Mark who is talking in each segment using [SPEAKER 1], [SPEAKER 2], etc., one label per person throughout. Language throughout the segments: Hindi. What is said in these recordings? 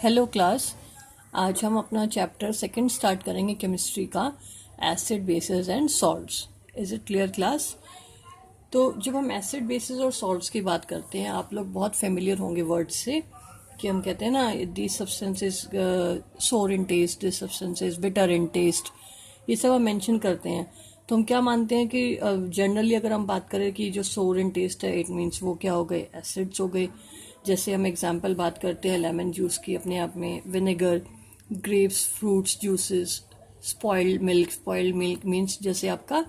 [SPEAKER 1] Hello class. आज हम अपना चैप्टर सेकंड स्टार्ट करेंगे केमिस्ट्री का, acid basis and salts. Is it clear class? तो जब हम एसिड बेसिस और सॉल्ट्स की बात करते हैं, आप लोग बहुत फेमिलियर होंगे वर्ड्स से कि हम कहते हैं ना, this substances sour in taste, this substances bitter in taste, ये सब हम मेंशन करते हैं। तो हम क्या मानते हैं कि जनरली अगर हम बात करें कि जो सोर इन टेस्ट है, इट मीन्स वो क्या हो गए, एसिड्स हो गए। जैसे हम एग्जांपल बात करते हैं लेमन जूस की अपने आप में, vinegar, grapes, fruits juices, spoiled milk means जैसे आपका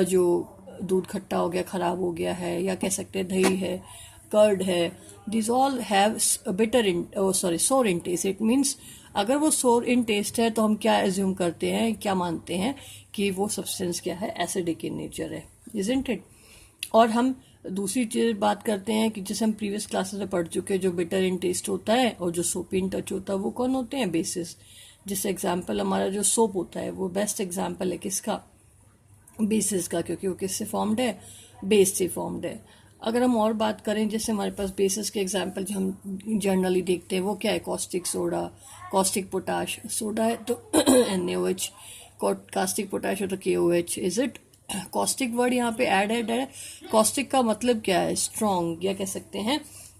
[SPEAKER 1] जो दूध खट्टा हो गया, खराब हो गया है, या कह सकते हैं दही है, कर्ड है, this all have bitter in सोर इन टेस्ट। इट मीन्स अगर वो सोर इन टेस्ट है तो हम क्या एज्यूम करते हैं, क्या मानते हैं कि वो सब्सटेंस क्या है, एसिडिक इन नेचर है, इजंट इट। और हम दूसरी चीज बात करते हैं कि जैसे हम प्रीवियस क्लासेस में पढ़ चुके हैं, जो बिटर इन टेस्ट होता है और जो सोपी इन टच होता है वो कौन होते हैं, बेसिस। जैसे एग्जाम्पल हमारा जो सोप होता है वो बेस्ट एग्जाम्पल है किसका, बेसिस का, क्योंकि वो किससे फॉर्म्ड है, बेस से फॉर्म्ड है। अगर हम और बात करें, जैसे हमारे पास बेसिस के एग्जाम्पल जो हम जनरली देखते हैं वो क्या है, caustic soda, caustic potash, soda है तो NaOH, कास्टिक पोटाश है तो KOH। Is it? Caustic word यहाँ पे ऐड है। कॉस्टिक का मतलब क्या है, स्ट्रॉन्ग, या कह सकते हैं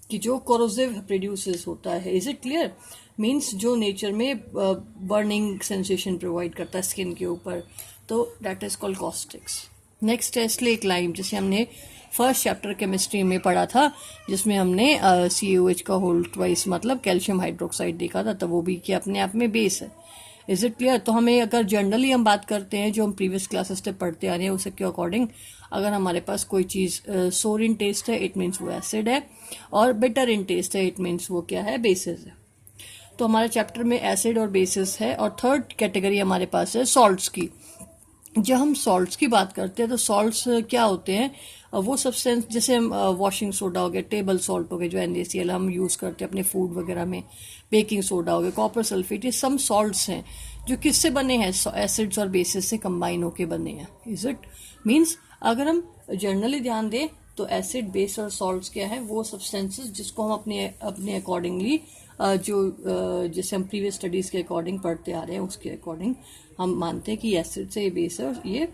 [SPEAKER 1] कि जो कोरोसिव प्रोड्यूसेस होता है। Is it clear? मीन्स जो नेचर में बर्निंग सेंसेशन प्रोवाइड करता है स्किन के ऊपर, तो दैट इज कॉल्ड कॉस्टिक्स। नेक्स्ट है स्लेट लाइम, जैसे हमने फर्स्ट चैप्टर केमिस्ट्री में पढ़ा था, जिसमें हमने CaOH का होल ट्वाइस मतलब कैल्शियम हाइड्रोक्साइड देखा था, तो वो भी कि अपने आप में बेस है। Is it clear? तो हमें अगर जनरली हम बात करते हैं, जो हम प्रीवियस क्लासेस से पढ़ते आ रहे हैं उसके अकॉर्डिंग, अगर हमारे पास कोई चीज़ सोर इन टेस्ट है, इट मीन्स वो एसिड है, और बिटर इन टेस्ट है, इट मीन्स वो क्या है, बेसिस है। तो हमारे चैप्टर में एसिड और बेसिस है। और थर्ड कैटेगरी हमारे पास है सॉल्ट्स की। जब हम सॉल्ट्स की बात करते हैं तो सॉल्ट्स क्या होते हैं, वो सब्सटेंस, जैसे हम वॉशिंग सोडा हो गया, टेबल सॉल्ट हो गए जो NaCl हम यूज़ करते हैं अपने फूड वगैरह में, बेकिंग सोडा हो गया, कॉपर सल्फेट, ये सब सॉल्ट्स हैं जो किससे बने हैं, एसिड्स और बेसिस से कंबाइन होके बने हैं। Is it? मीन्स अगर हम जनरली ध्यान दें तो एसिड, बेस और सॉल्ट्स क्या है, वो सब्सटेंसेस जिसको हम अपने अकॉर्डिंगली जैसे हम प्रीवियस स्टडीज के अकॉर्डिंग पढ़ते आ रहे हैं उसके अकॉर्डिंग हम मानते हैं कि एसिड से ये बेस है और ये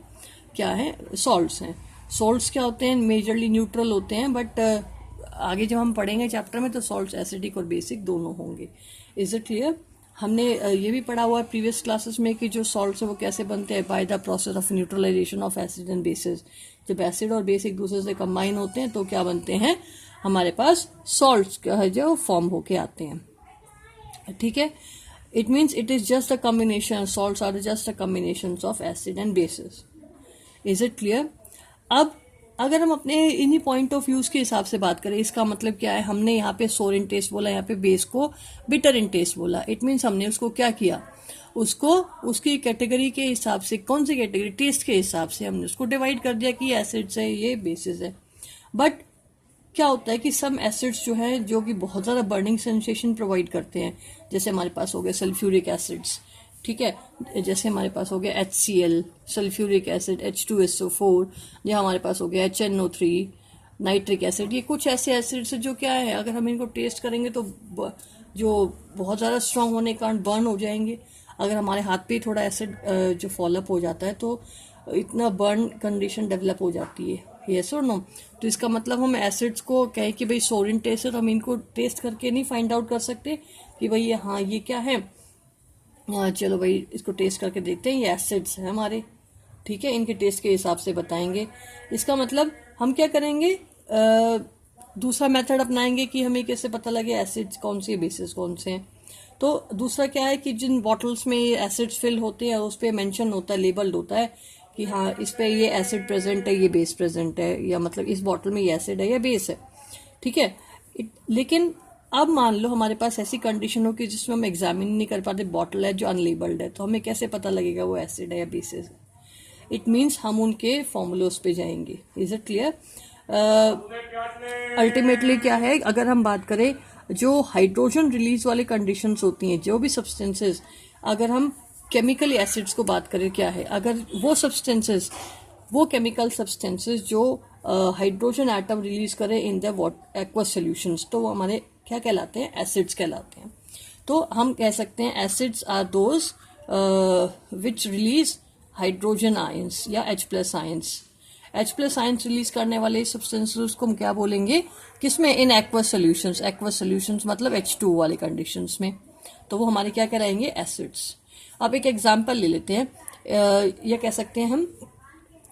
[SPEAKER 1] क्या है, सॉल्ट्स हैं। सॉल्ट्स क्या होते हैं, मेजरली न्यूट्रल होते हैं, बट आगे जब हम पढ़ेंगे चैप्टर में तो सॉल्ट्स एसिडिक और बेसिक दोनों होंगे। Is it clear? हमने ये भी पढ़ा हुआ है प्रीवियस क्लासेस में कि जो सॉल्ट्स है वो कैसे बनते हैं, by the process of neutralization of acid and basis. जब एसिड और बेस एक दूसरे से कंबाइन होते हैं तो क्या बनते हैं, हमारे पास सॉल्ट्स जो फॉर्म होके आते हैं। ठीक है? It means it is just a combination, salts are just a combination of acid and basis. Is it clear? अब अगर हम अपने इन्हीं पॉइंट ऑफ व्यूज के हिसाब से बात करें, इसका मतलब क्या है, हमने यहाँ पे सोर इन टेस्ट बोला, यहाँ पे बेस को बिटर इन टेस्ट बोला। इट मीन्स हमने उसको क्या किया, उसको उसकी कैटेगरी के हिसाब से, कौन सी कैटेगरी, टेस्ट के हिसाब से हमने उसको डिवाइड कर दिया कि एसिड्स है, ये बेसिस है। बट क्या होता है कि सम एसिड्स जो हैं जो कि बहुत ज़्यादा बर्निंग सेंसेशन प्रोवाइड करते हैं, जैसे हमारे पास हो गए सल्फ्यूरिक एसिड्स, ठीक है, जैसे हमारे पास हो गया HCl, सल्फ्यूरिक एसिड, H2SO4, या हमारे पास हो गया HNO3, नाइट्रिक एसिड। ये कुछ ऐसे एसिड्स जो क्या है, अगर हम इनको टेस्ट करेंगे तो जो बहुत ज़्यादा स्ट्रांग होने के कारण बर्न हो जाएंगे। अगर हमारे हाथ पे थोड़ा एसिड जो फॉलोअप हो जाता है तो इतना बर्न कंडीशन डेवलप हो जाती है, यस और नो। तो इसका मतलब हम एसिड्स को कहें कि भाई सोर इन टेस्ट है, तो हम इनको टेस्ट करके नहीं फाइंड आउट कर सकते कि भाई हाँ ये क्या है, चलो भाई इसको टेस्ट करके देखते हैं, ये एसिड्स हैं हमारे, ठीक है, इनके टेस्ट के हिसाब से बताएंगे। इसका मतलब हम क्या करेंगे, दूसरा मेथड अपनाएंगे कि हमें कैसे पता लगे एसिड्स कौन से, बेसिस कौन से हैं। तो दूसरा क्या है कि जिन बॉटल्स में एसिड्स फिल होते हैं उस पर मेंशन होता है, लेबल्ड होता है कि हाँ इस पे ये एसिड प्रेजेंट है, ये बेस प्रेजेंट है, या मतलब इस बॉटल में ये एसिड है या बेस है, ठीक है। लेकिन अब मान लो हमारे पास ऐसी कंडीशन हो कि जिसमें हम एग्जामिन नहीं कर पाते, बॉटल है जो अनलेबल्ड है, तो हमें कैसे पता लगेगा वो एसिड है या बेसिस है? इट मीन्स हम उनके फॉर्मूलोस पे जाएंगे। Is it clear? अल्टीमेटली क्या है, अगर हम बात करें जो हाइड्रोजन रिलीज वाले कंडीशंस होती हैं, जो भी सब्सटेंसेस, अगर हम केमिकल एसिड्स को बात करें क्या है, अगर वो सब्सटेंसेस, वो केमिकल सब्सटेंसेस जो हाइड्रोजन एटम रिलीज करें इन द एक्वस सॉल्यूशंस, तो वो हमारे क्या कहलाते हैं, एसिड्स कहलाते हैं। तो हम कह सकते हैं acids are those which release hydrogen ions या H+ ions. H+ ions release करने वाले सब्सटेंसेस को हम क्या बोलेंगे, किसमें, in aqueous solutions. Aqueous solutions मतलब H2 वाले कंडीशंस में, तो वो हमारे क्या कराएंगे, एसिड्स। अब एक एग्जांपल ले लेते हैं, ये कह सकते हैं हम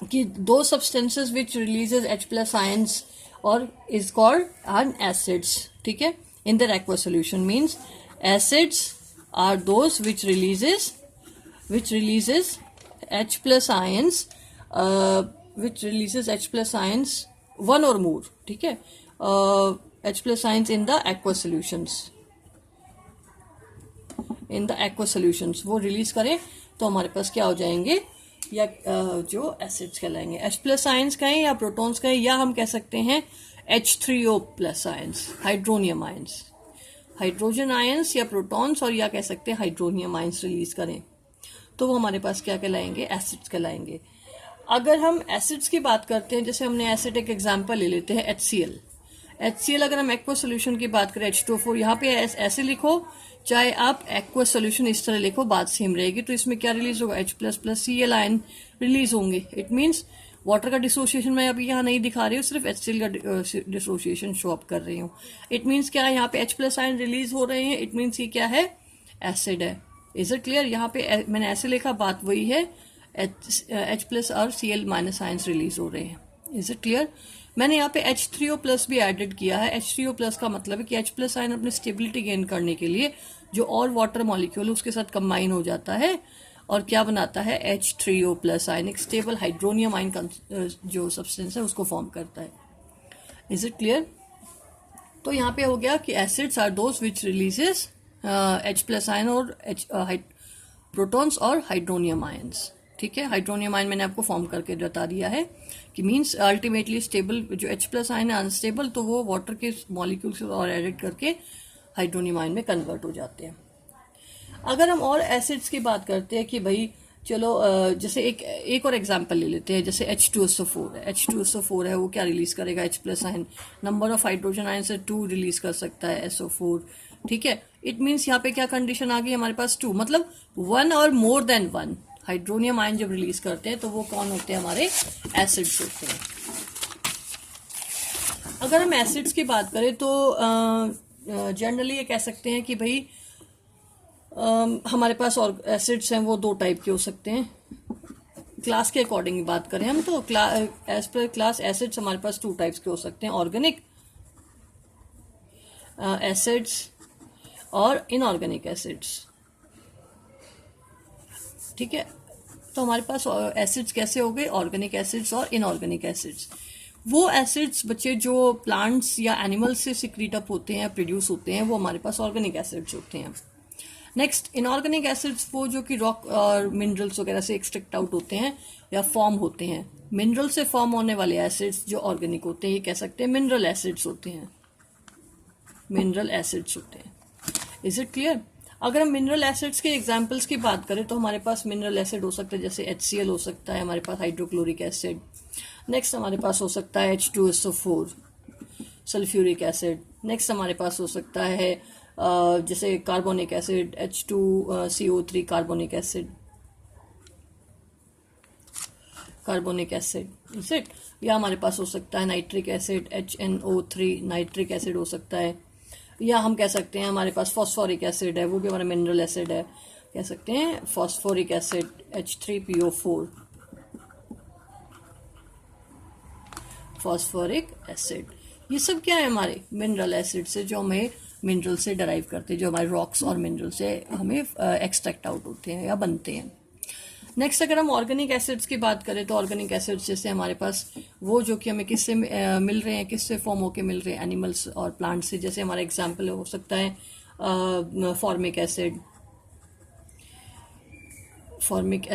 [SPEAKER 1] कि those substances which releases H+ ions और इज कॉल्ड एन एसिड्स, ठीक है, in the aqueous solution. Means acids are those which releases H+ ions, which releases H+ ions, one or more, ठीक है, H+ ions in the aqueous solutions, वो रिलीज करें तो हमारे पास क्या हो जाएंगे, या जो एसिड्स कहलाएंगे। H+ आयंस कहें या प्रोटॉन्स कहें, या हम कह सकते हैं H3O+ ions, hydronium ions, hydrogen ions या प्रोटॉन्स, और या कह सकते हैं हाइड्रोनियम आयंस रिलीज करें, तो वो हमारे पास क्या कहलाएंगे, एसिड्स कहलाएंगे। अगर हम एसिड्स की बात करते हैं, जैसे हमने एसिड एक एग्जांपल ले लेते हैं HCl। अगर हम एक्वस सोल्यूशन की बात करें H2O4, यहाँ पे ऐसे लिखो, चाहे आप एक्वस सोल्यूशन इस तरह लिखो, बात सेम रहेगी। तो इसमें क्या रिलीज होगा, H++Cl आयन रिलीज होंगे। इट मीन्स वाटर का डिसोसिएशन मैं अभी यहाँ नहीं दिखा रही हूँ, सिर्फ HCl का डिसोसिएशन शो अप कर रही हूँ। इट मीन्स क्या है, यहाँ पे H+ आयन रिलीज हो रहे हैं, इट मीन्स ये क्या है, एसिड है। Is it clear? यहाँ पे मैंने ऐसे लिखा, बात वही है, H+ और Cl- आयंस रिलीज हो रहे हैं। Is it clear? मैंने यहाँ पे H3O+ भी एडेड किया है। H3O+ का मतलब है कि H+ आयन अपनी स्टेबिलिटी गेन करने के लिए जो और वाटर मॉलिक्यूल उसके साथ कंबाइन हो जाता है और क्या बनाता है, H3O+ आयन, एक स्टेबल हाइड्रोनियम आयन जो सब्सटेंस है उसको फॉर्म करता है। Is it clear? तो यहाँ पे हो गया कि acids are those which releases H+ ion और प्रोटॉन्स और हाइड्रोनियम आयंस, ठीक है। हाइड्रोनियम आयन मैंने आपको फॉर्म करके बता दिया है कि मींस अल्टीमेटली स्टेबल, जो H+ आयन है अनस्टेबल, तो वो वाटर के मॉलिक्यूल्स और एडिट करके हाइड्रोनियम आयन में कन्वर्ट हो जाते हैं। अगर हम और एसिड्स की बात करते हैं कि भाई चलो जैसे एक और एग्जांपल ले लेते हैं, जैसे H2SO4 है। H2SO4 है, वो क्या रिलीज करेगा, H+ ion, number of hydrogen ion से 2 रिलीज कर सकता है SO4, ठीक है। इट मीन्स यहाँ पे क्या कंडीशन आ गई हमारे पास, 2, मतलब 1 और मोर देन 1 हाइड्रोनियम आयन जब रिलीज करते हैं तो वो कौन होते हैं, हमारे एसिड्स होते हैं। अगर हम एसिड्स की बात करें तो जनरली ये कह सकते हैं कि भाई हमारे पास और एसिड्स हैं वो 2 टाइप के हो सकते हैं। क्लास के अकॉर्डिंग बात करें हम तो एज पर क्लास एसिड्स हमारे पास 2 टाइप्स के हो सकते हैं, ऑर्गेनिक एसिड्स और इनऑर्गेनिक एसिड्स, ठीक है। तो हमारे पास एसिड्स कैसे हो गए, ऑर्गेनिक एसिड्स और इनऑर्गेनिक एसिड्स। वो एसिड्स बच्चे जो प्लांट्स या एनिमल्स से सिक्रीट अप होते हैं, प्रोड्यूस होते हैं, वो हमारे पास ऑर्गेनिक एसिड्स होते हैं। नेक्स्ट इनऑर्गेनिक एसिड्स, वो जो कि रॉक और मिनरल्स वगैरह से एक्सट्रैक्ट आउट होते हैं या फॉर्म होते हैं। मिनरल से फॉर्म होने वाले एसिड्स जो ऑर्गेनिक होते हैं, ये कह सकते हैं मिनरल एसिड्स होते हैं, मिनरल एसिड्स होते हैं। Is it clear? अगर हम मिनरल एसिड्स के एग्जांपल्स की बात करें तो हमारे पास मिनरल एसिड हो सकता है, जैसे HCl हो सकता है, हमारे पास हाइड्रोक्लोरिक एसिड। नेक्स्ट हमारे पास हो सकता है H2SO4, सल्फ्यूरिक एसिड। नेक्स्ट हमारे पास हो सकता है जैसे carbonic acid, H2CO3 carbonic acid, carbonic acid, is it? या हमारे पास हो सकता है nitric acid, HNO3 nitric acid हो सकता है। या हम कह सकते हैं हमारे पास फॉस्फोरिक एसिड है, वो भी हमारा मिनरल एसिड है, कह सकते हैं phosphoric acid H3PO4, phosphoric acid. ये सब क्या है, हमारे मिनरल एसिड से, जो हमें मिनरल से डराइव करते हैं, जो हमारे रॉक्स और मिनरल से हमें एक्सट्रैक्ट आउट होते हैं या बनते हैं। नेक्स्ट अगर हम ऑर्गेनिक एसिड्स की बात करें तो ऑर्गेनिक एसिड्स जैसे हमारे पास वो जो कि हमें किससे मिल रहे हैं, किससे फॉर्म होके मिल रहे हैं, एनिमल्स और प्लांट्स से। जैसे हमारा एग्जांपल हो सकता है फॉर्मिक एसिड, फॉर्मिक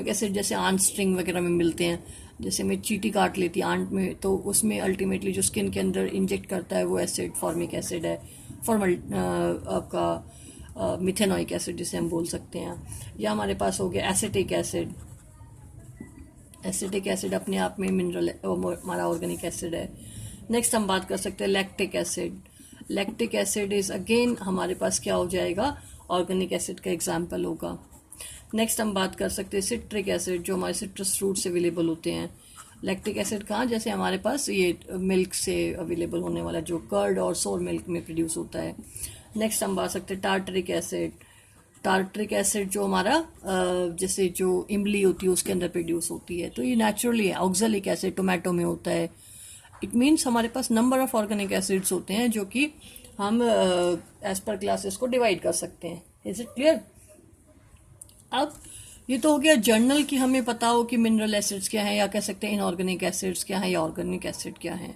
[SPEAKER 1] एसिड जैसे आंट स्ट्रिंग वगैरह में मिलते हैं। जैसे में चींटी काट लेती है आंट में, तो उसमें अल्टीमेटली जो स्किन के अंदर इंजेक्ट करता है वो एसिड फॉर्मिक एसिड है। आपका मिथेनोइक एसिड जिसे हम बोल सकते हैं। या हमारे पास हो गया एसिटिक एसिड, एसिटिक एसिड अपने आप में मिनरल हमारा ऑर्गेनिक एसिड है। नेक्स्ट हम बात कर सकते हैं lactic acid. Lactic acid is again हमारे पास क्या हो जाएगा, ऑर्गेनिक एसिड का एग्जाम्पल होगा। नेक्स्ट हम बात कर सकते हैं सिट्रिक एसिड, जो हमारे सिट्रस फ्रूट से अवेलेबल होते हैं। लैक्टिक एसिड कहाँ, जैसे हमारे पास ये मिल्क से अवेलेबल होने वाला जो कर्ड और सोर मिल्क में प्रोड्यूस होता है। नेक्स्ट हम बात सकते हैं टार्टरिक एसिड। टार्टरिक एसिड जो हमारा जैसे जो इमली होती है उसके अंदर प्रोड्यूस होती है, तो ये नेचुरली है। ऑक्जेलिक एसिड टोमेटो में होता है। इट मीन्स हमारे पास नंबर ऑफ ऑर्गेनिक एसिड्स होते हैं जो कि हम एज पर क्लासेस को डिवाइड कर सकते हैं। Is it clear? अब ये तो हो गया जर्नल की हमें पता हो कि मिनरल एसिड्स क्या है, या कह सकते हैं इनऑर्गेनिक एसिड्स क्या है, या ऑर्गेनिक एसिड क्या है।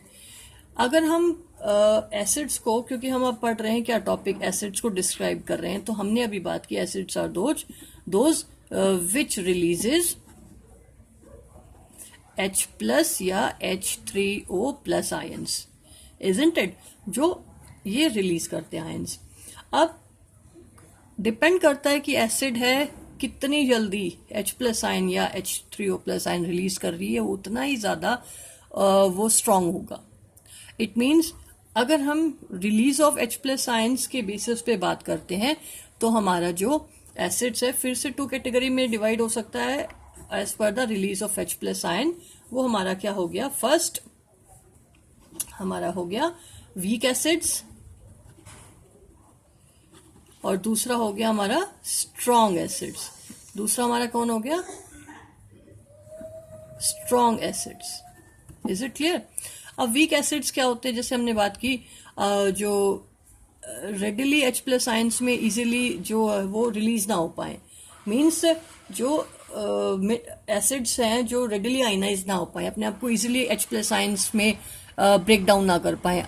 [SPEAKER 1] अगर हम एसिड्स को, क्योंकि हम अब पढ़ रहे हैं क्या टॉपिक, एसिड्स को डिस्क्राइब कर रहे हैं, तो हमने अभी बात की acids are those which releases H plus या H3O plus ions, isn't it, जो ये रिलीज करते हैं आयंस। अब डिपेंड करता है कि एसिड है कितनी जल्दी H प्लस आयन या H3O प्लस आयन रिलीज कर रही है, उतना ही ज्यादा वो स्ट्रांग होगा। इट मीन्स अगर हम release of H plus ions के बेसिस पे बात करते हैं तो हमारा जो एसिड्स है फिर से 2 कैटेगरी में डिवाइड हो सकता है as per the release of H plus ion. वो हमारा क्या हो गया, फर्स्ट हमारा हो गया वीक एसिड्स, और दूसरा हो गया हमारा स्ट्रॉन्ग एसिड्स। दूसरा हमारा कौन हो गया, strong acids. Is it clear? अब वीक एसिड्स क्या होते हैं, जैसे हमने बात की जो रेडिली H प्लस आयंस में इजीली जो वो रिलीज ना हो पाए, मीन्स जो एसिड्स हैं जो रेडिली आयनाइज ना हो पाए, अपने आप को इजीली H प्लस आयंस में ब्रेक डाउन ना कर पाए।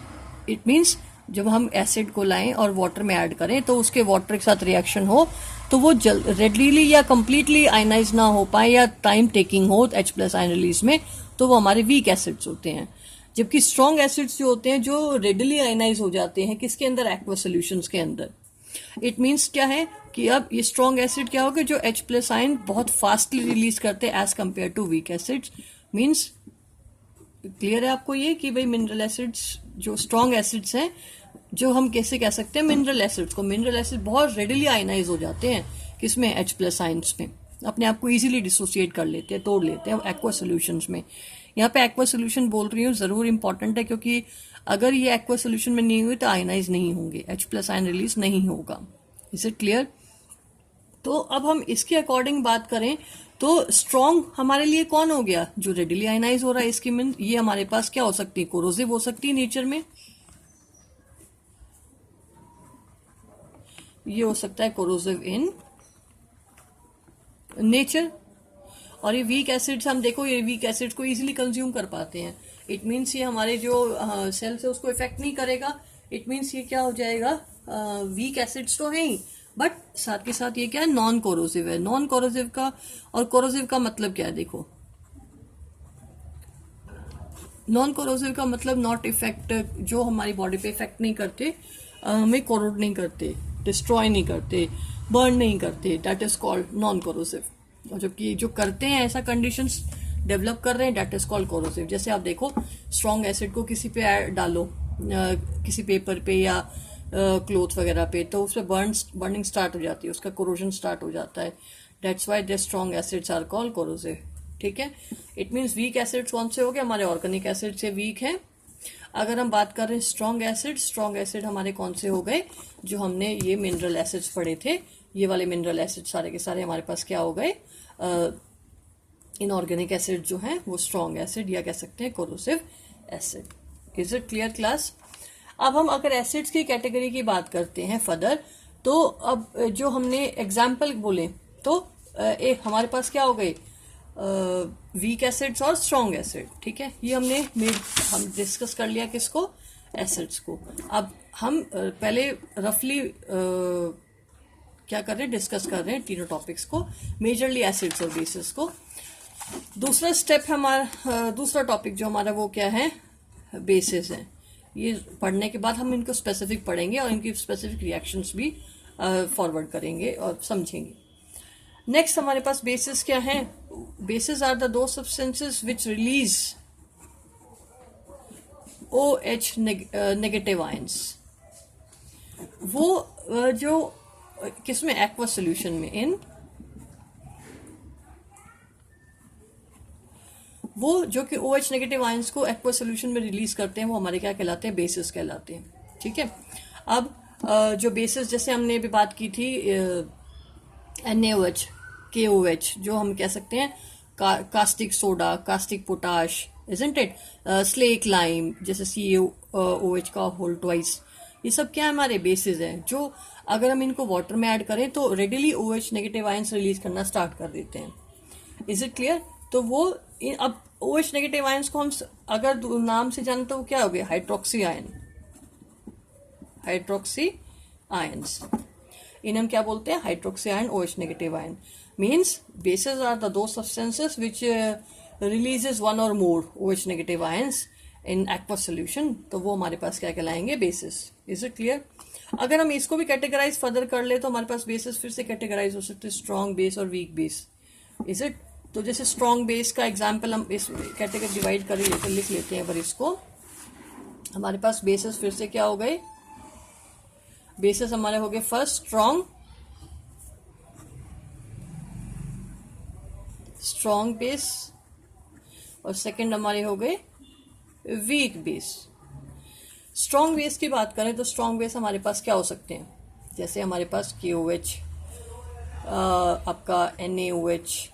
[SPEAKER 1] इट मीन्स जब हम एसिड को लाएं और वाटर में ऐड करें तो उसके वाटर के साथ रिएक्शन हो तो वो रेडिली या कंप्लीटली आयनाइज ना हो पाए या टाइम टेकिंग हो H प्लस आयन रिलीज में, तो वो हमारे वीक एसिड्स होते हैं। जबकि स्ट्रॉन्ग एसिड्स जो होते हैं जो रेडिली आयनाइज हो जाते हैं किसके अंदर, एक्वा सॉल्यूशंस के अंदर। इट मीन्स क्या है कि अब ये स्ट्रॉन्ग एसिड क्या होगा, जो H प्लस आयन बहुत फास्टली रिलीज करते हैं as compare to weak acids. Means clear है आपको ये कि भाई मिनरल एसिड्स जो स्ट्रॉन्ग एसिड्स हैं, जो हम कैसे कह सकते हैं मिनरल एसिड्स को, मिनरल एसिड बहुत रेडिली आयनाइज हो जाते हैं किसमें, H प्लस आयंस में, अपने आप को इजीली डिसोसिएट कर लेते हैं, तोड़ लेते हैं एक्वा सॉल्यूशंस में। यहाँ पे एक्वा सॉल्यूशन बोल रही हूँ जरूर इंपॉर्टेंट है, क्योंकि अगर ये एक्वा सॉल्यूशन में नहीं हुई तो आयनाइज नहीं होंगे, H प्लस आयन रिलीज नहीं होगा। Is it clear? तो अब हम इसके अकॉर्डिंग बात करें तो स्ट्रॉन्ग हमारे लिए कौन हो गया, जो रेडिली आयनाइज हो रहा है। इसकी मीन ये हमारे पास क्या हो सकती है, कोरोसिव हो सकती है नेचर में, ये हो सकता है कोरोसिव इन नेचर। और ये वीक एसिड्स हम देखो, ये वीक एसिड्स को इजीली कंज्यूम कर पाते हैं। इट मीन्स ये हमारे जो सेल्स है उसको इफेक्ट नहीं करेगा। इट मीन्स ये क्या हो जाएगा, वीक एसिड्स तो है ही, बट साथ के साथ ये क्या है, नॉन कोरोसिव है। नॉन कोरोसिव का और कोरोसिव का मतलब क्या है, देखो नॉन कोरोसिव का मतलब नॉट इफेक्ट, जो हमारी बॉडी पे इफेक्ट नहीं करते, हमें कोरोड नहीं करते, डिस्ट्रॉय नहीं करते, बर्न नहीं करते, that is called non corrosive. और जबकि जो करते हैं, ऐसा कंडीशंस डेवलप कर रहे हैं, दैट इज कॉल्ड कोरोसिव। जैसे आप देखो स्ट्रॉन्ग एसिड को किसी पे डालो, किसी पेपर पे या क्लोथ वगैरह पे, तो उस पर बर्निंग स्टार्ट हो जाती है, उसका कोरोजन स्टार्ट हो जाता है। That's why the strong acids are called corrosive. ठीक है, इट मीन्स वीक एसिड्स कौन से हो गए, हमारे ऑर्गेनिक एसिड से वीक है। अगर हम बात कर रहे हैं स्ट्रॉन्ग एसिड हमारे कौन से हो गए, जो हमने ये मिनरल एसिड्स पढ़े थे, ये वाले मिनरल एसिड सारे के सारे हमारे पास क्या हो गए, इनऑर्गेनिक एसिड जो है वो स्ट्रॉन्ग एसिड या कह सकते हैं corrosive acid. Is it clear class? अब हम अगर एसिड्स की कैटेगरी की बात करते हैं फर्दर, तो अब जो हमने एग्जाम्पल बोले तो एक हमारे पास क्या हो गए, वीक एसिड्स और स्ट्रॉन्ग एसिड। ठीक है, ये हम डिस्कस कर लिया किसको, एसिड्स को। अब हम पहले रफली क्या कर रहे हैं, डिस्कस कर रहे हैं तीनों टॉपिक्स को, मेजरली एसिड्स और बेसिस को। दूसरा स्टेप हमारा, दूसरा टॉपिक जो हमारा वो क्या है, बेसिस है। ये पढ़ने के बाद हम इनको स्पेसिफिक पढ़ेंगे और इनकी स्पेसिफिक रिएक्शंस भी फॉरवर्ड करेंगे और समझेंगे। नेक्स्ट हमारे पास बेसिस क्या है, basis are the those substances which release OH negative ions. वो जो किसमें, एक्वस सोल्यूशन में, इन वो जो कि OH नेगेटिव आयंस को एक्वस सोल्यूशन में रिलीज करते हैं, वो हमारे क्या कहलाते हैं, बेसिस कहलाते हैं। ठीक है। अब जो बेसिस जैसे हमने अभी बात की थी, NaOH, KOH, जो हम कह सकते हैं caustic soda, caustic potash, isn't it, slack lime, जैसे CaOH का होल ट्वाइस, ये सब क्या हमारे बेसिस हैं, जो अगर हम इनको वाटर में ऐड करें तो readily OH negative ions release करना स्टार्ट कर देते हैं। Is it clear? तो वो अब OH नेगेटिव आयंस को हम अगर नाम से जाने तो वो क्या हो गया, हाइड्रोक्सी आयन, हाइड्रोक्सी आयंस, इन्हें हम क्या बोलते हैं, hydroxy ion, OH negative ion. Means basis are the those substances which releases one or more OH negative ions in aqueous solution, तो वो हमारे पास क्या कहलाएंगे, बेसिस। Is it clear? अगर हम इसको भी कैटेगराइज फर्दर कर ले तो हमारे पास बेसिस फिर से कैटेगराइज हो सकते हैं, स्ट्रॉन्ग बेस और वीक बेस। Is it? तो जैसे स्ट्रॉन्ग बेस का एग्जाम्पल हम इस कैटेगरी डिवाइड कर लेते, लिख लेते हैं, पर इसको हमारे पास बेसिस फिर से क्या हो गए, बेसिस हमारे हो गए फर्स्ट स्ट्रॉन्ग बेस, और सेकंड हमारे हो गए वीक बेस। स्ट्रॉन्ग बेस की बात करें तो स्ट्रॉन्ग बेस हमारे पास क्या हो सकते हैं, जैसे हमारे पास KOH, आपका NaOH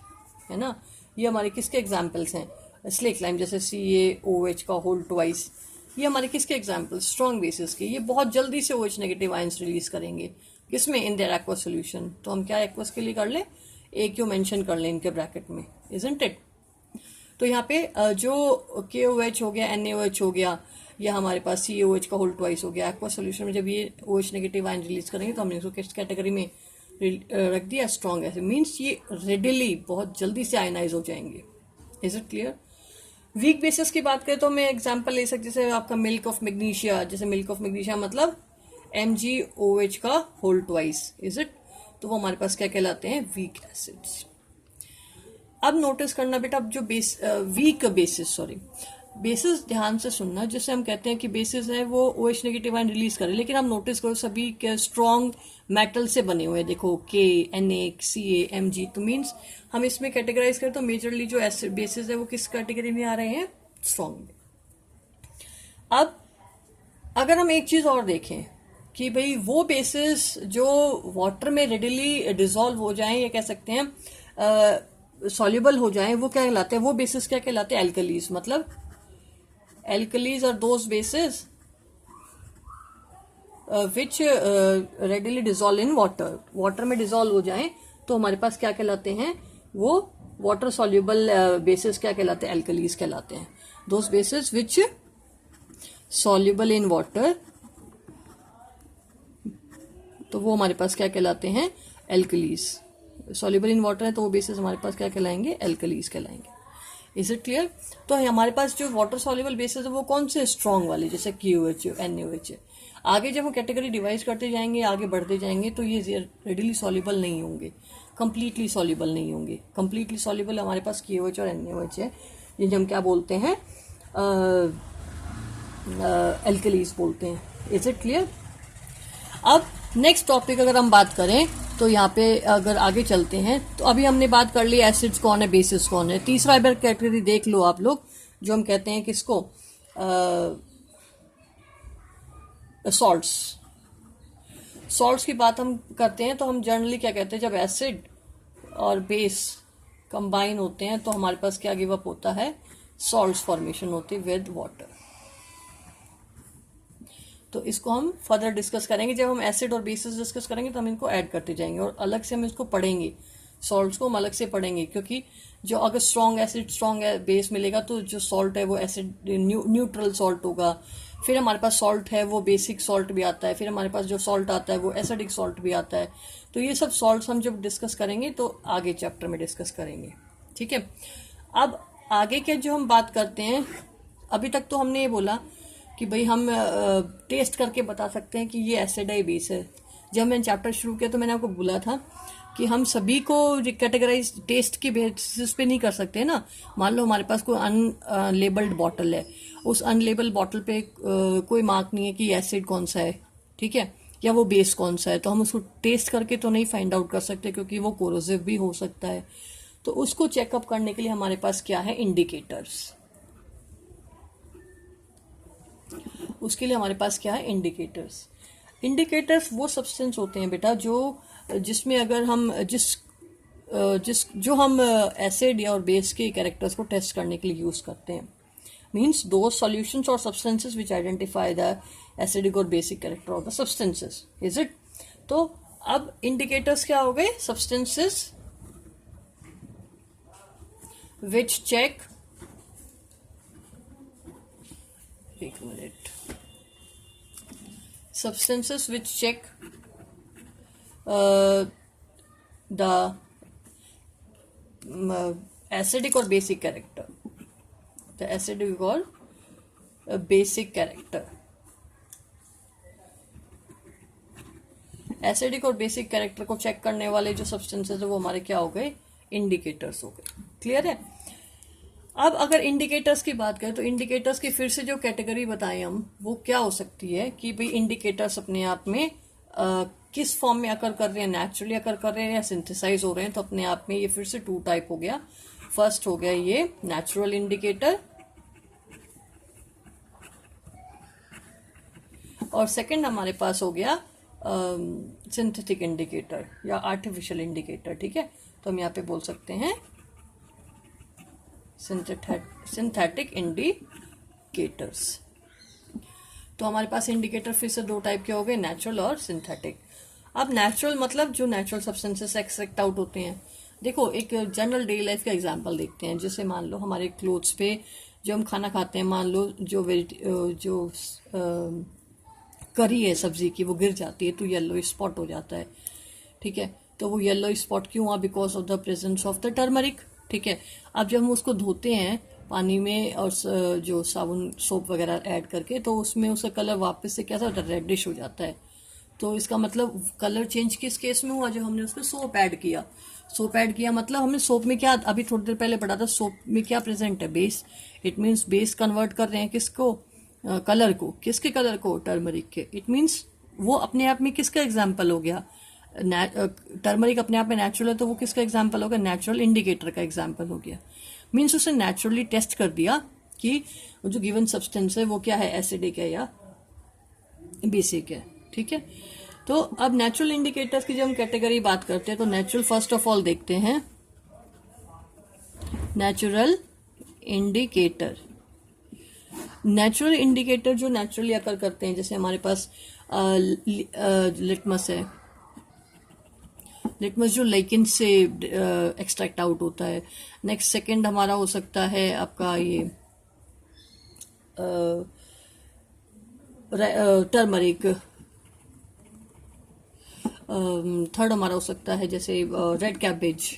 [SPEAKER 1] है ना, ये हमारे किसके एग्जाम्पल्स हैं, स्लेक लाइम, जैसे CaOH का होल ट्वाइस, ये हमारे किसके एग्जाम्पल, स्ट्रॉन्ग बेसिस के। ये बहुत जल्दी से OH नेगेटिव आयंस रिलीज करेंगे, किसमें, इन देयर एक्वस सोल्यूशन। तो हम क्या एक्वस के लिए कर लें, एक क्यों मेंशन कर लें इनके ब्रैकेट में, इजंट इट? तो यहाँ पे जो KOH हो गया, NaOH हो गया, या हमारे पास CaOH का होल ट्वाइस हो गया, एक्वस सोल्यूशन में जब ये OH नेगेटिव आयन रिलीज करेंगे तो हमने इसको किस कैटेगरी में रख दिया, स्ट्रॉन्ग ऐसे। मीन्स ये रेडिली बहुत जल्दी से आयनाइज हो जाएंगे। Is it clear? Weak basis की बात करें तो मैं एग्जांपल ले सकते, जैसे आपका मिल्क ऑफ मैग्नीशिया, जैसे मिल्क ऑफ मैग्नीशिया मतलब MgOH का होल ट्वाइस। Is it? तो वो हमारे पास क्या कहलाते हैं, वीक एसिड्स। अब नोटिस करना बेटा, अब जो वीक बेसिस, बेसिस ध्यान से सुनना, जिससे हम कहते हैं कि बेसिस है वो OH नेगेटिव आयन रिलीज करे, लेकिन आप नोटिस करो सभी के स्ट्रॉन्ग मेटल से बने हुए हैं, देखो K, Na, Ca, Mg। तो मीन्स हम इसमें कैटेगराइज करें तो मेजरली जो एसिड बेसिस है वो किस कैटेगरी में आ रहे हैं, स्ट्रॉन्ग में। अब अगर हम एक चीज और देखें कि भाई वो बेसिस जो वाटर में रेडिली डिसॉल्व हो जाएं, या कह सकते हैं सॉल्युबल हो जाएं, वो क्या कहलाते हैं, वो बेसिस क्या कहलाते हैं, एल्कलीज। मतलब alkalis are those bases which readily dissolve in water. Water में डिजोल्व हो जाएं तो हमारे पास क्या कहलाते हैं, वो वाटर सॉल्युबल बेसिस क्या कहलाते हैं, एल्कलीज कहलाते हैं। those bases which soluble in water, तो वो हमारे पास क्या कहलाते हैं, एल्कलीज। सॉल्युबल इन वाटर है तो वो बेसिस हमारे पास क्या कहलाएंगे, एल्कलीज कहलाएंगे। Is it clear? तो हमारे पास जो वाटर सॉल्युबल बेसिस है वो कौन से, स्ट्रॉन्ग वाले, जैसे KOH, NaOH है। आगे जब हम कैटेगरी डिवाइड करते जाएंगे, आगे बढ़ते जाएंगे, तो ये रेडिली सॉल्युबल नहीं होंगे, कंप्लीटली सॉल्युबल नहीं होंगे। कंप्लीटली सॉल्युबल हमारे पास KOH और NaOH है, जिन्हें हम क्या बोलते हैं, एल्कलीज बोलते हैं। Is it clear? अब नेक्स्ट टॉपिक अगर हम बात करें तो यहाँ पे अगर आगे चलते हैं तो अभी हमने बात कर ली एसिड्स कौन है, बेसिस कौन है। तीसरा इधर कैटेगरी देख लो आप लोग, जो हम कहते हैं किसको, सॉल्ट्स। सॉल्ट्स की बात हम करते हैं तो हम जनरली क्या कहते हैं, जब एसिड और बेस कंबाइन होते हैं तो हमारे पास क्या गिव अप होता है, सॉल्ट्स फॉर्मेशन होती है विद वाटर। तो इसको हम फर्दर डिस्कस करेंगे, जब हम एसिड और बेसिस डिस्कस करेंगे तो हम इनको ऐड करते जाएंगे, और अलग से हम इसको पढ़ेंगे, सॉल्ट्स को हम अलग से पढ़ेंगे, क्योंकि जो अगर स्ट्रॉन्ग एसिड स्ट्रॉन्ग बेस मिलेगा तो जो सॉल्ट है वो एसिड न्यूट्रल सॉल्ट होगा। फिर हमारे पास सॉल्ट है वो बेसिक सॉल्ट भी आता है, फिर हमारे पास जो सॉल्ट आता है वो एसिडिक सॉल्ट भी आता है। तो ये सब सॉल्ट्स हम जब डिस्कस करेंगे तो आगे चैप्टर में डिस्कस करेंगे। ठीक है। अब आगे के जो हम बात करते हैं, अभी तक तो हमने ये बोला कि भाई हम टेस्ट करके बता सकते हैं कि ये एसिड है, बेस है। जब मैंने चैप्टर शुरू किया तो मैंने आपको बोला था कि हम सभी को कैटेगराइज टेस्ट की बेसिस पे नहीं कर सकते ना। मान लो हमारे पास कोई अनलेबल्ड बॉटल है, उस अनलेबल्ड बॉटल पे कोई मार्क नहीं है कि एसिड कौन सा है, ठीक है, या वो बेस कौन सा है, तो हम उसको टेस्ट करके तो नहीं फाइंड आउट कर सकते क्योंकि वो कोरोसिव भी हो सकता है। तो उसको चेकअप करने के लिए हमारे पास क्या है, इंडिकेटर्स। उसके लिए हमारे पास क्या है, इंडिकेटर्स। इंडिकेटर्स वो सब्सटेंस होते हैं बेटा जो जिसमें अगर हम जो हम एसिड या और बेस के कैरेक्टर्स को टेस्ट करने के लिए यूज करते हैं। मीन्स दो सॉल्यूशंस और substances which identify the acidic और basic character of the substances, is it. तो अब इंडिकेटर्स क्या हो गए, सब्सटेंसेस विच चेक, एक minute, substances which check the acidic or basic character, the acidic or basic character। Acidic और बेसिक कैरेक्टर को चेक करने वाले जो सब्सटेंसेस है वो हमारे क्या हो गए, इंडिकेटर्स हो गए। क्लियर है। अब अगर इंडिकेटर्स की बात करें तो इंडिकेटर्स की फिर से जो कैटेगरी बताएं हम, वो क्या हो सकती है कि भाई इंडिकेटर्स अपने आप में किस फॉर्म में अकर कर रहे हैं, नेचुरली अकर कर रहे हैं या सिंथेसाइज हो रहे हैं। तो अपने आप में ये फिर से टू टाइप हो गया। फर्स्ट हो गया ये नेचुरल इंडिकेटर, और सेकंड हमारे पास हो गया सिंथेटिक इंडिकेटर या आर्टिफिशियल इंडिकेटर। ठीक है, तो हम यहाँ पे बोल सकते हैं सिंथेटिक इंडिकेटर्स। तो हमारे पास इंडिकेटर फिर से दो टाइप के हो गए, नेचुरल और सिंथेटिक। अब नेचुरल मतलब जो नेचुरल सब्सटेंसेस एक्सट्रैक्ट आउट होते हैं। देखो एक जनरल डेली लाइफ का एग्जांपल देखते हैं। जैसे मान लो हमारे क्लोथ्स पे जो हम खाना खाते हैं, मान लो जो करी है सब्जी की वो गिर जाती है तो येलो स्पॉट हो जाता है। ठीक है, तो वो येलो स्पॉट क्यों हुआ, because of the presence of the turmeric. ठीक है, अब जब हम उसको धोते हैं पानी में और जो साबुन सोप वगैरह ऐड करके, तो उसमें उसका कलर वापस से कैसा होता है, रेडिश हो जाता है। तो इसका मतलब कलर चेंज किस केस में हुआ, जब हमने उसमें सोप ऐड किया। सोप ऐड किया मतलब हमने सोप में क्या, अभी थोड़ी देर पहले पढ़ा था, सोप में क्या प्रेजेंट है, base. It means base convert कर रहे हैं किसको, कलर को। किसके कलर को, टर्मरिक के। इट मीन्स वो अपने आप में किसका एग्जाम्पल हो गया, टर्मरिक अपने आप में नेचुरल है तो वो किसका एग्जाम्पल हो गया, नेचुरल इंडिकेटर का एग्जाम्पल हो गया। मीन्स उसे नेचुरली टेस्ट कर दिया कि जो गिवन सब्सटेंस है वो क्या है, एसिडिक है या बेसिक है। ठीक है, तो अब नेचुरल इंडिकेटर्स की जब हम कैटेगरी बात करते हैं तो नेचुरल फर्स्ट ऑफ ऑल देखते हैं, नेचुरल इंडिकेटर। नेचुरल इंडिकेटर जो नेचुरली अकर करते हैं, जैसे हमारे पास लिटमस है। लिटमस जो लाइकिन से एक्सट्रैक्ट आउट होता है। नेक्स्ट सेकंड हमारा हो सकता है आपका ये टर्मरिक। थर्ड हमारा हो सकता है जैसे red cabbage.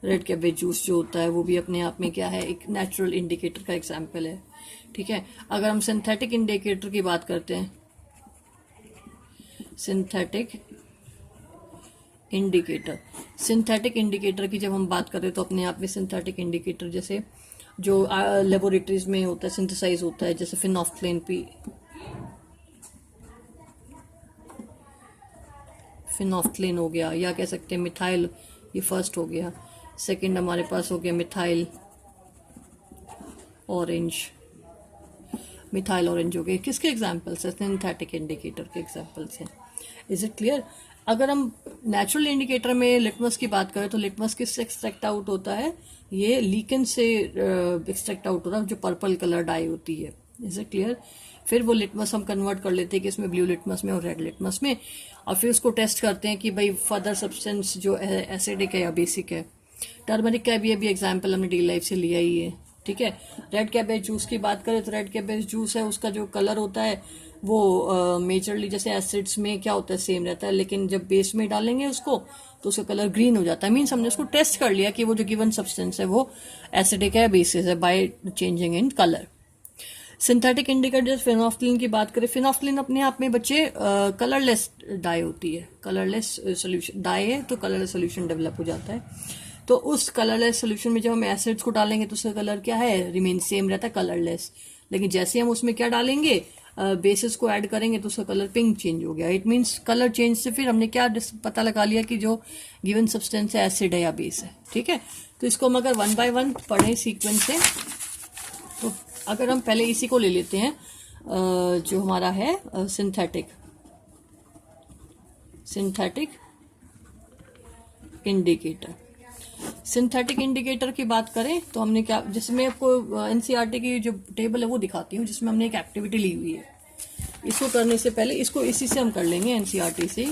[SPEAKER 1] Red cabbage juice जो होता है वो भी अपने आप में क्या है, एक नेचुरल इंडिकेटर का एग्जाम्पल है। ठीक है, अगर हम सिंथेटिक इंडिकेटर की बात करते हैं, सिंथेटिक इंडिकेटर। सिंथेटिक इंडिकेटर की जब हम बात करें तो अपने आप में सिंथेटिक इंडिकेटर जैसे जो लेबोरेटरीज में होता है, सिंथेसाइज होता है, जैसे फिनॉफ्थलेन हो गया, या कह सकते हैं मिथाइल, ये फर्स्ट हो गया। सेकंड हमारे पास हो गया मिथाइल ऑरेंज। मिथाइल ऑरेंज हो गए, किसके एग्जाम्पल्स है, सिंथेटिक इंडिकेटर के एग्जाम्पल्स हैं। Is it clear. अगर हम नेचुरल इंडिकेटर में लिटमस की बात करें तो लिटमस किससे एक्सट्रैक्ट आउट होता है, ये लीकन से एक्सट्रैक्ट आउट होता है, जो पर्पल कलर डाई होती है। Is it clear. फिर वो लिटमस हम कन्वर्ट कर लेते हैं कि इसमें ब्लू लिटमस में और रेड लिटमस में, और फिर उसको टेस्ट करते हैं कि भाई फर्दर सब्सटेंस जो है एसिडिक है या बेसिक है। टर्मरिक का भी अभी एग्जाम्पल हमने डेली लाइफ से लिया ही है। ठीक है, रेड कैबेज जूस की बात करें तो रेड कैबेज जूस है, उसका जो कलर होता है वो मेजरली जैसे एसिड्स में क्या होता है, सेम रहता है, लेकिन जब बेस में डालेंगे उसको तो उसका कलर ग्रीन हो जाता है। मीन्स हमने उसको टेस्ट कर लिया कि वो जो गिवन सब्सटेंस है वो एसिडिक है, बेसिक है, by changing in colour. Synthetic indicator जैसे फिनॉफ्थलीन की बात करें, फिनॉफ्थलीन अपने आप में बच्चे कलरलेस डाई होती है, कलरलेस सोल्यूशन डाई है तो कलरलेस सोल्यूशन डेवलप हो जाता है। तो उस कलरलेस सोल्यूशन में जब हम एसिड्स को डालेंगे तो उसका कलर क्या है, रिमेन सेम रहता है, कलरलेस। लेकिन जैसे हम उसमें क्या डालेंगे, बेसिस को ऐड करेंगे तो उसका कलर पिंक चेंज हो गया। इट मीन्स कलर चेंज से फिर हमने क्या पता लगा लिया कि जो गिवन सब्सटेंस है एसिड है या बेस है। ठीक है, तो इसको हम अगर 1 by 1 पढ़ें सीक्वेंस से, तो अगर हम पहले इसी को ले लेते हैं जो हमारा है सिंथेटिक इंडिकेटर। सिंथेटिक इंडिकेटर की बात करें तो हमने क्या, जिसमें आपको एनसीईआरटी की जो टेबल है वो दिखाती हूँ, जिसमें हमने एक एक्टिविटी ली हुई है। इसको करने से पहले इसको इसी से हम कर लेंगे, एनसीईआरटी से।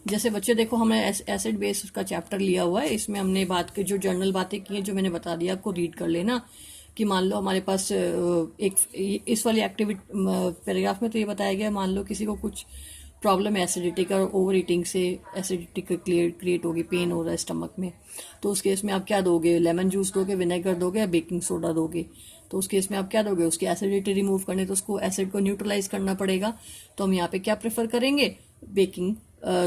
[SPEAKER 1] जैसे बच्चे देखो, हमने एसिड बेस का चैप्टर लिया हुआ है, इसमें हमने बात की जो जर्नल बातें की हैं, जो मैंने बता दिया आपको रीड कर लेना। कि मान लो हमारे पास एक इस वाली एक्टिविटी पैराग्राफ में तो ये बताया गया, मान लो किसी को कुछ प्रॉब्लम है एसिडिटी का, ओवर ईटिंग से एसिडिटी क्रिएट होगी, पेन हो रहा है स्टमक में, तो उस केस में आप क्या दोगे, लेमन जूस दोगे, विनेगर दोगे या बेकिंग सोडा दोगे। तो उस केस में आप क्या दोगे, उसकी एसिडिटी रिमूव करने तो उसको एसिड को न्यूट्रलाइज करना पड़ेगा। तो हम यहाँ पे क्या प्रेफर करेंगे, बेकिंग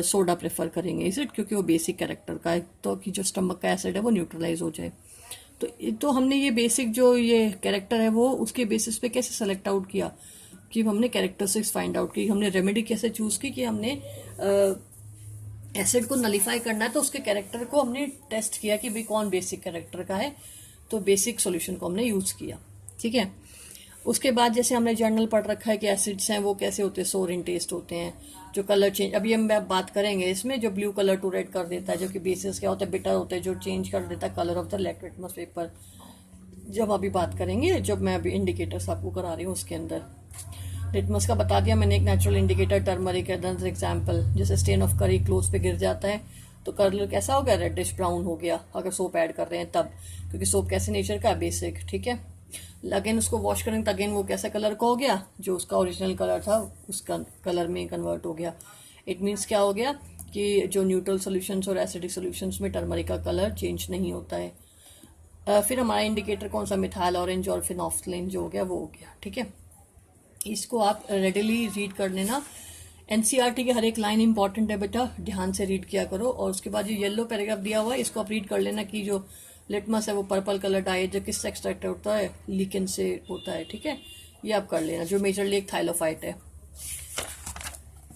[SPEAKER 1] सोडा प्रेफर करेंगे इसे, क्योंकि वो बेसिक कैरेक्टर का है, तो कि जो स्टमक का एसिड है वो न्यूट्रलाइज हो जाए। तो हमने ये बेसिक जो ये कैरेक्टर है वो उसके बेसिस पे कैसे सेलेक्ट आउट किया, कि हमने कैरेक्टरिस्टिक्स फाइंड आउट की, हमने रेमेडी कैसे चूज की, कि हमने एसिड को नलिफाई करना है तो उसके कैरेक्टर को हमने टेस्ट किया कि भाई कौन बेसिक कैरेक्टर का है, तो बेसिक सॉल्यूशन को हमने यूज किया। ठीक है, उसके बाद जैसे हमने जर्नल पढ़ रखा है कि एसिड्स हैं वो कैसे होते हैं, सोर इन टेस्ट होते हैं, जो कलर चेंज, अभी हम बात करेंगे इसमें, जो ब्लू कलर टू रेड कर देता है, जो कि बेसिस क्या होता है, बिटर होते हैं, जो चेंज कर देता है colour of the litmus paper, जब अभी बात करेंगे, जब मैं अभी इंडिकेटर्स आपको करा रही हूँ उसके अंदर। लिटमस का बता दिया मैंने, एक नेचुरल इंडिकेटर टर्मरिक है, फॉर एग्जांपल जैसे स्टेन ऑफ करी क्लोथ पे गिर जाता है तो कलर कैसा हो गया, रेडिश ब्राउन हो गया, अगर सोप ऐड कर रहे हैं तब, क्योंकि सोप कैसे नेचर का है, बेसिक। ठीक है, अगेन उसको वॉश करेंगे तो अगेन वो कैसा कलर का हो गया, जो उसका ओरिजिनल कलर था उसका कलर में कन्वर्ट हो गया। इट मीन्स क्या हो गया कि जो न्यूट्रल सॉल्यूशंस और एसिडिक सॉल्यूशंस में टर्मरिक का कलर चेंज नहीं होता है। फिर हमारा इंडिकेटर कौन सा, मिथाइल ऑरेंज और फिनोफ्थलीन जो हो गया वो हो गया। ठीक है, इसको आप रेडिली रीड कर लेना। एनसीईआरटी की हर एक लाइन इंपॉर्टेंट है बेटा, ध्यान से रीड किया करो। और उसके बाद जो येलो पैराग्राफ दिया हुआ है इसको आप रीड कर लेना कि जो लिटमस है वो पर्पल कलर डाई जो किससे एक्सट्रैक्ट होता है, लिकेन से होता है। ठीक है, ये आप कर लेना, जो मेजरली एक थाइलोफाइट है।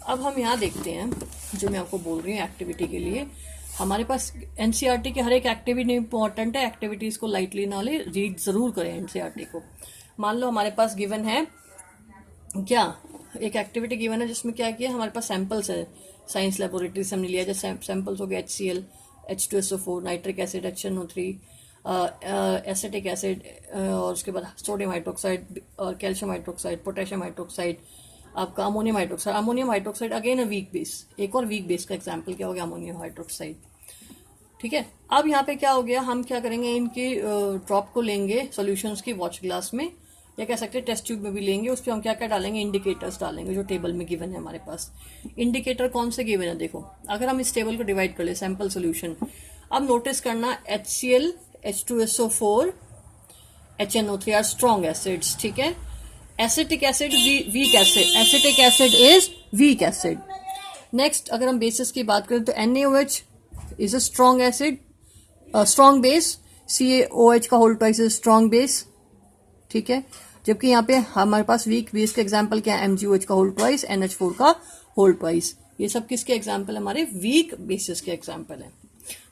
[SPEAKER 1] अब हम यहाँ देखते हैं, जो मैं आपको बोल रही हूँ एक्टिविटी के लिए, हमारे पास एनसीईआरटी की हर एक एक्टिविटी इंपॉर्टेंट है, एक्टिविटीज को लाइटली ना ले, रीड जरूर करें एनसीईआरटी को। मान लो हमारे पास गिवन है क्या, एक एक्टिविटी गिवन है जिसमें क्या किया, हमारे पास सैंपल्स है, साइंस लेबोरेटरी से हमने लिया, जैसे सैंपल्स हो गए HCl, H2SO4, nitric acid, HNO3, acetic acid, और उसके बाद सोडियम हाइड्रोक्साइड और कैल्शियम हाइड्रोक्साइड, पोटेशियम हाइड्रोक्साइड, आपका ammonium hydroxide. Ammonium hydroxide again a weak base, एक और वीक बेस का एग्जाम्पल क्या हो गया, अमोनियम हाइड्रोक्साइड। ठीक है, अब यहाँ पे क्या हो गया, हम क्या करेंगे, इनकी ड्रॉप को लेंगे सॉल्यूशंस की वॉच ग्लास में, या कह सकते हैं टेस्ट ट्यूब में भी लेंगे, उस पर हम क्या क्या डालेंगे, इंडिकेटर्स डालेंगे, जो टेबल में गिवन है हमारे पास। इंडिकेटर कौन से गिवन है, देखो अगर हम इस टेबल को डिवाइड कर ले, सैंपल सोल्यूशन, अब नोटिस करना HCl, H2SO4, HNO3 are strong acids. ठीक है, acetic acid weak acid, acetic acid is weak acid. Next अगर हम बेसिस की बात करें तो NaOH is a strong acid, strong base, CaOH का whole twice is strong base. ठीक है, जबकि यहाँ पे हमारे पास वीक बेस का एग्जाम्पल क्या है, MgOH का होल ट्वाइस, NH4 का होल ट्वाइस। ये सब किसके एग्जाम्पल हमारे वीक बेसिस के एग्जाम्पल है।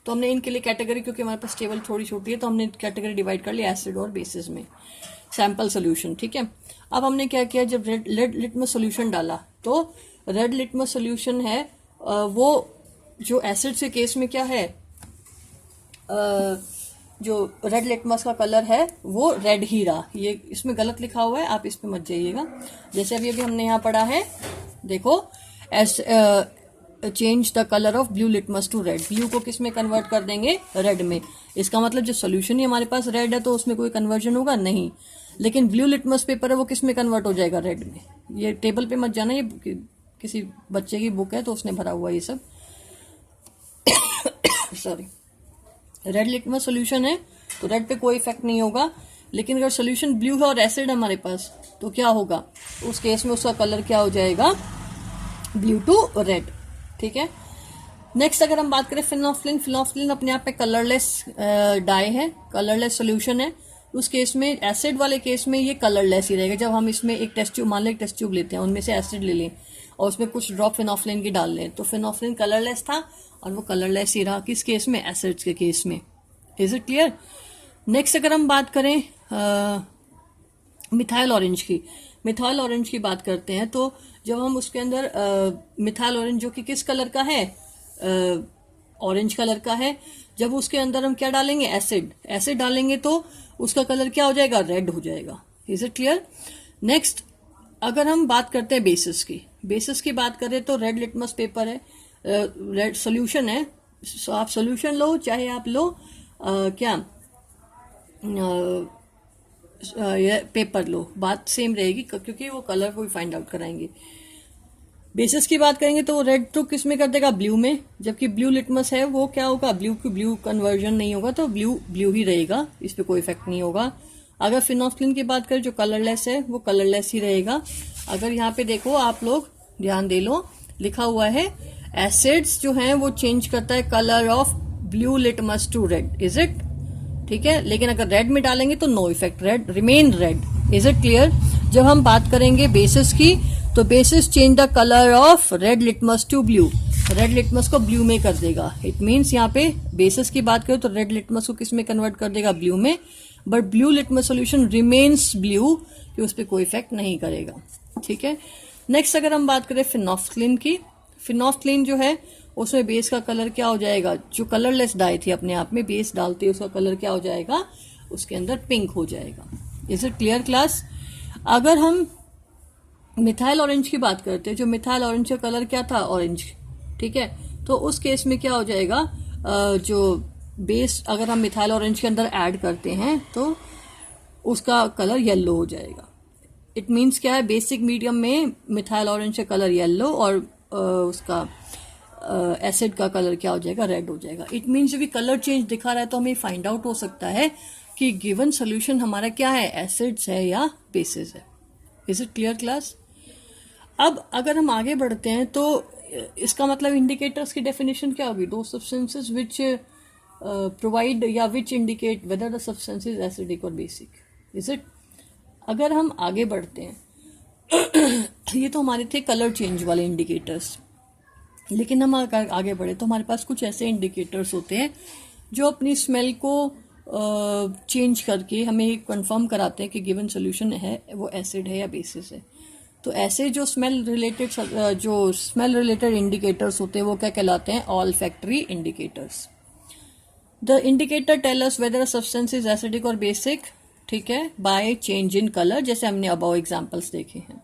[SPEAKER 1] तो हमने इनके लिए कैटेगरी, क्योंकि हमारे पास टेबल थोड़ी छोटी है तो हमने कैटेगरी डिवाइड कर लिया एसिड और बेसिस में, सैंपल सोल्यूशन। ठीक है, अब हमने क्या किया, जब रेड लिटमस सोल्यूशन डाला तो रेड लिटमस सोल्यूशन है वो जो एसिड के केस में क्या है, जो रेड लिटमस का कलर है वो रेड ही रहा। ये इसमें गलत लिखा हुआ है, आप इस पे मत जाइएगा। जैसे अभी हमने यहाँ पढ़ा है, देखो change the colour of blue litmus to red, blue को किस में कन्वर्ट कर देंगे, रेड में। इसका मतलब जो सोल्यूशन ही हमारे पास रेड है तो उसमें कोई कन्वर्जन होगा नहीं, लेकिन ब्लू लिटमस पेपर है वो किस में कन्वर्ट हो जाएगा, रेड में। ये टेबल पे मत जाना, ये किसी बच्चे की बुक है तो उसने भरा हुआ ये सब सॉरी। रेड लिटमस सोल्यूशन है तो रेड पे कोई इफेक्ट नहीं होगा, लेकिन अगर सोल्यूशन ब्लू है और एसिड है हमारे पास तो क्या होगा, उस केस में उसका कलर क्या हो जाएगा, ब्लू टू रेड। ठीक है, नेक्स्ट अगर हम बात करें फिनोफ्थलीन, फिनोफ्थलीन अपने आप में कलरलेस डाई है, कलरलेस सोल्यूशन है, उस केस में, एसिड वाले केस में ये कलरलेस ही रहेगा। जब हम इसमें एक टेस्ट ट्यूब, मान लें एक टेस्ट ट्यूब लेते हैं, उनमें से एसिड ले लें और उसमें कुछ ड्रॉप फिनोफ्लिन की डाल लें, तो फिनोफ्लिन कलरलेस था और वो कलरलेस ही रहा। किस केस में? एसिड्स के केस में। Is it clear? नेक्स्ट अगर हम बात करें मिथाइल ऑरेंज की, मिथाइल ऑरेंज की बात करते हैं, तो जब हम उसके अंदर मिथाइल ऑरेंज जो कि किस कलर का है? ऑरेंज कलर का है। जब उसके अंदर हम क्या डालेंगे? एसिड, एसिड डालेंगे तो उसका कलर क्या हो जाएगा? रेड हो जाएगा। Is it clear? नेक्स्ट अगर हम बात करते हैं बेसिस की, बेसिस की बात करें तो रेड लिटमस पेपर है, रेड सोल्यूशन है। आप सोल्यूशन लो चाहे आप लो क्या ये पेपर लो, बात सेम रहेगी क्योंकि वो कलर को फाइंड आउट कराएंगे। बेसिस की बात करेंगे तो रेड तो किस में कर देगा? ब्लू में, जबकि ब्लू लिटमस है वो क्या होगा? ब्लू की ब्लू कन्वर्जन नहीं होगा, तो ब्लू ब्लू ही रहेगा, इस पे कोई इफेक्ट नहीं होगा। अगर फिनोफ्लिन की बात करें जो कलरलेस है वो कलरलेस ही रहेगा। अगर यहाँ पे देखो आप लोग ध्यान दे लो, लिखा हुआ है एसिड्स जो हैं वो चेंज करता है colour of blue litmus to red. Is it? ठीक है, लेकिन अगर रेड में डालेंगे तो no effect, red remain red. Is it clear? जब हम बात करेंगे बेसिस की, तो basis change the colour of red litmus to blue, red litmus को ब्लू में कर देगा। इट मीन्स यहाँ पे बेसिस की बात करें तो रेड लिटमस को किस में कन्वर्ट कर देगा? ब्लू में, but blue litmus solution remains blue, कि उस पर कोई इफेक्ट नहीं करेगा। ठीक है, नेक्स्ट अगर हम बात करें फिनोफ्थलीन की, फिनोफ्थलीन जो है उसमें बेस का कलर क्या हो जाएगा? जो कलरलेस डाई थी अपने आप में, बेस डालते ही उसका कलर क्या हो जाएगा? उसके अंदर पिंक हो जाएगा। Is it clear class? अगर हम मिथाइल ऑरेंज की बात करते हैं, जो मिथाइल ऑरेंज का कलर क्या था? ऑरेंज। ठीक है, तो उस केस में क्या हो जाएगा? जो बेस अगर हम मिथाइल ऑरेंज के अंदर ऐड करते हैं तो उसका कलर येलो हो जाएगा। इट मीन्स क्या है? बेसिक मीडियम में मिथाइल ऑरेंज का कलर येलो और उसका एसिड का कलर क्या हो जाएगा? रेड हो जाएगा। इट मीन्स जब भी कलर चेंज दिखा रहा है तो हमें फाइंड आउट हो सकता है कि गिवन सोल्यूशन हमारा क्या है? एसिड्स है या बेसिस है। Is it clear class? अब अगर हम आगे बढ़ते हैं तो इसका मतलब इंडिकेटर्स की डेफिनेशन क्या होगी? दो सब्सटेंसेस विच प्रोवाइड या which indicate whether the substance is acidic और बेसिक। Is it? अगर हम आगे बढ़ते हैं ये तो हमारे थे कलर चेंज वाले इंडिकेटर्स, लेकिन हम अगर आगे बढ़े तो हमारे पास कुछ ऐसे इंडिकेटर्स होते हैं जो अपनी स्मेल को चेंज करके हमें कंफर्म कराते हैं कि गिवन सोल्यूशन है वो एसिड है या बेसिस है। तो ऐसे जो स्मेल रिलेटेड इंडिकेटर्स होते हैं वो क्या कहलाते हैं? Olfactory indicators. The indicator tell us whether a substance is acidic और बेसिक, ठीक है, बाय चेंज इन कलर, जैसे हमने अबव एग्जांपल्स देखे हैं।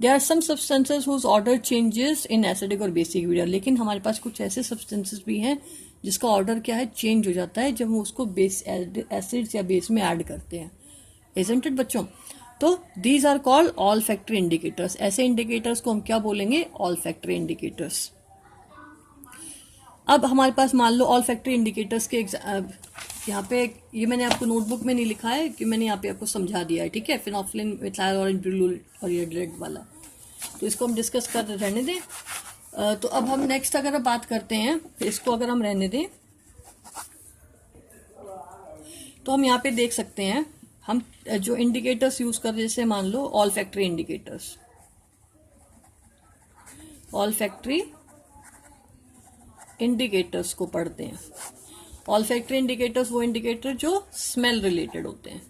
[SPEAKER 1] There are some substances whose order changes in acidic और बेसिक मीडिया, लेकिन हमारे पास कुछ ऐसे सब्सटेंसेस भी हैं जिसका ऑर्डर क्या है? चेंज हो जाता है जब हम उसको बेस एसिड्स या बेस में ऐड करते हैं। इजंट इट बच्चों? तो these are called olfactory indicators. ऐसे इंडिकेटर्स को हम क्या बोलेंगे? Olfactory indicators. अब हमारे पास मान लो ऑल्फैक्टरी इंडिकेटर्स के यहाँ पे ये मैंने आपको नोटबुक में नहीं लिखा है कि मैंने यहाँ पे आपको समझा दिया है। ठीक है, फिनोफ्लिन, मिथाइल ऑरेंज, ब्लू और ये रेड वाला, तो इसको हम डिस्कस कर रहने दें। तो अब हम नेक्स्ट अगर बात करते हैं, इसको अगर हम रहने दें तो हम यहाँ पे देख सकते हैं हम जो इंडिकेटर्स यूज कर रहे हैं, जैसे मान लो ऑल्फैक्टरी इंडिकेटर्स, ऑल्फैक्टरी इंडिकेटर्स को पढ़ते हैं। ऑल्फैक्टरी इंडिकेटर्स वो इंडिकेटर जो स्मेल रिलेटेड होते हैं,